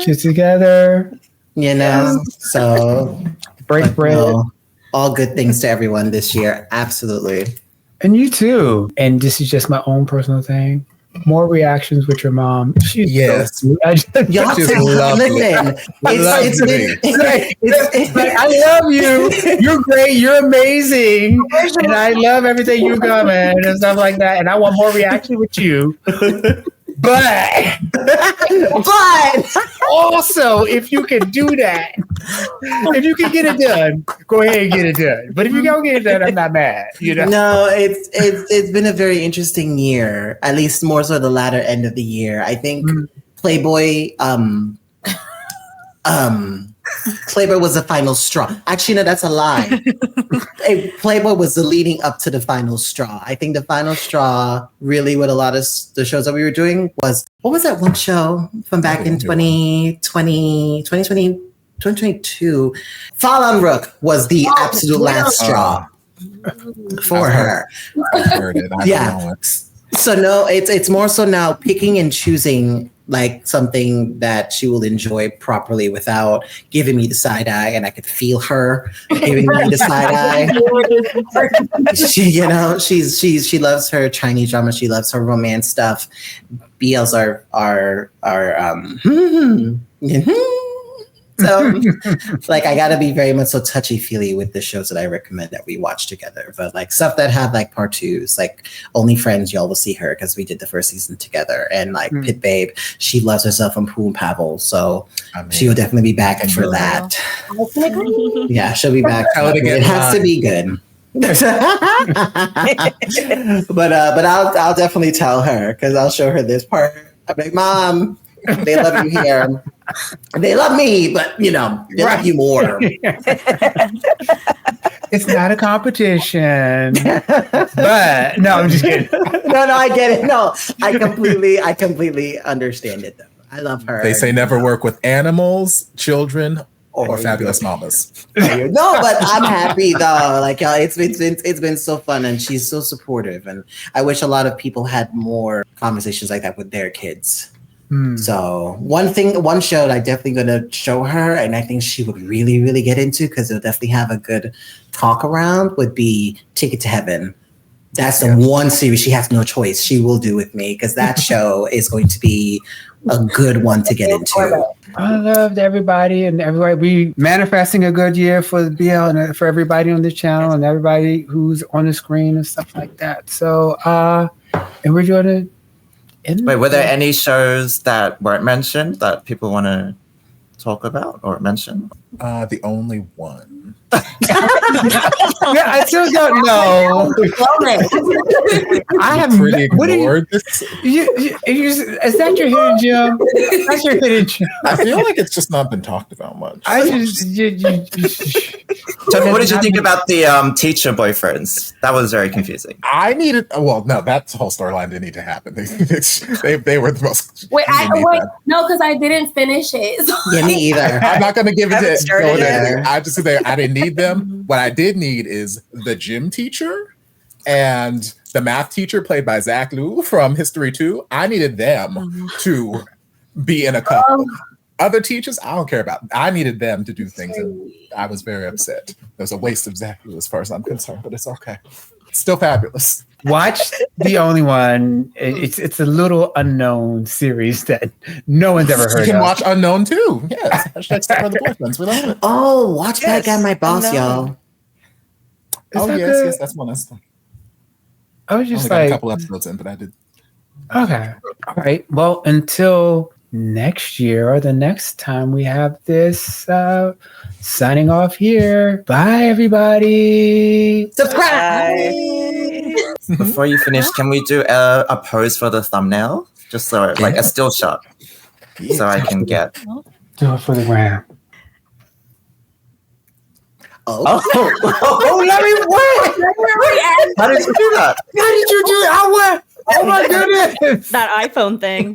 get together. So break bread. All good things to everyone this year. Absolutely. And you too. And this is just my own personal thing. More reactions with your mom. She's so y'all just listen. It's like, I love you. You're great. You're amazing. And I love everything you've got, man, and stuff like that. And I want more reaction with you. But also, if you can do that, if you can get it done, go ahead and get it done. But if you don't get it done, I'm not mad. No, it's been a very interesting year. At least more so the latter end of the year. I think Playboy Playboy was the final straw. Actually, no, that's a lie. Playboy was the leading up to the final straw. I think the final straw, really, with a lot of the shows that we were doing was, what was that one show from back in 2022? Fall on Rook was the absolute last straw for her. I heard it. Yeah. So no, it's more so now picking and choosing like something that she will enjoy properly without giving me the side eye, and I could feel her giving me the side eye. She loves her Chinese drama. She loves her romance stuff. BLs are so like I gotta be very much so touchy-feely with the shows that I recommend that we watch together. But like stuff that have like part twos, like Only Friends, y'all will see her because we did the first season together. And like Pit Babe, she loves herself from Poon Pavel. So she will definitely be back for that. Yeah, she'll be back. It has to be good. but I'll definitely tell her because I'll show her this part. I'm like, Mom, they love you here. They love me, but they love you more. It's not a competition. But no, I'm just kidding. No, I get it. No, I completely understand it though. I love her. They say never work with animals, children, or fabulous mamas. No, but I'm happy though. Like y'all, it's been so fun, and she's so supportive. And I wish a lot of people had more conversations like that with their kids. So one show that I'm definitely gonna show her, and I think she would really, really get into because it'll definitely have a good talk around, would be Ticket to Heaven. That's the one series she has no choice. She will do with me because that show is going to be a good one to get into. I loved everybody and everybody. We manifesting a good year for the BL and for everybody on the channel and everybody who's on the screen and stuff like that. So, and we're going to. Wait, were there any shows that weren't mentioned that people want to talk about or mention? The only one. Yeah, I still don't know. I have pretty ignored this. Is that your hidden gem? That's your hidden gem. I feel like it's just not been talked about much. Topher, what did you think about the teacher boyfriends? That was very confusing. I needed. Well, no, that whole storyline didn't need to happen. They were the most. Wait, no, because I didn't finish it. So Yeah, me either. I'm not going to give it to. started I just say I didn't need them. What I did need is the gym teacher and the math teacher played by Zach Liu from History 2. I needed them to be in a couple. Other teachers, I don't care about. I needed them to do things, and I was very upset. It was a waste of Zach Liu as far as I'm concerned, but it's okay. It's still fabulous. Watch The Only One. It's a little unknown series that no one's ever heard of. You can watch Unknown too. Yes. Hashtag Step Brother Boyfriends. We love it. Oh, watch Bad Guy My Boss, y'all. Yes, that's one. I was just got like a couple episodes in, but I did. Okay. All right. Well, until next year or the next time we have this, signing off here. Bye, everybody. Subscribe. Before you finish, can we do a pose for the thumbnail? Just so, like a still shot, so I can get. Do it for the gram. Oh, Let me what? How did you do that? How did you do it? Oh my goodness. That iPhone thing.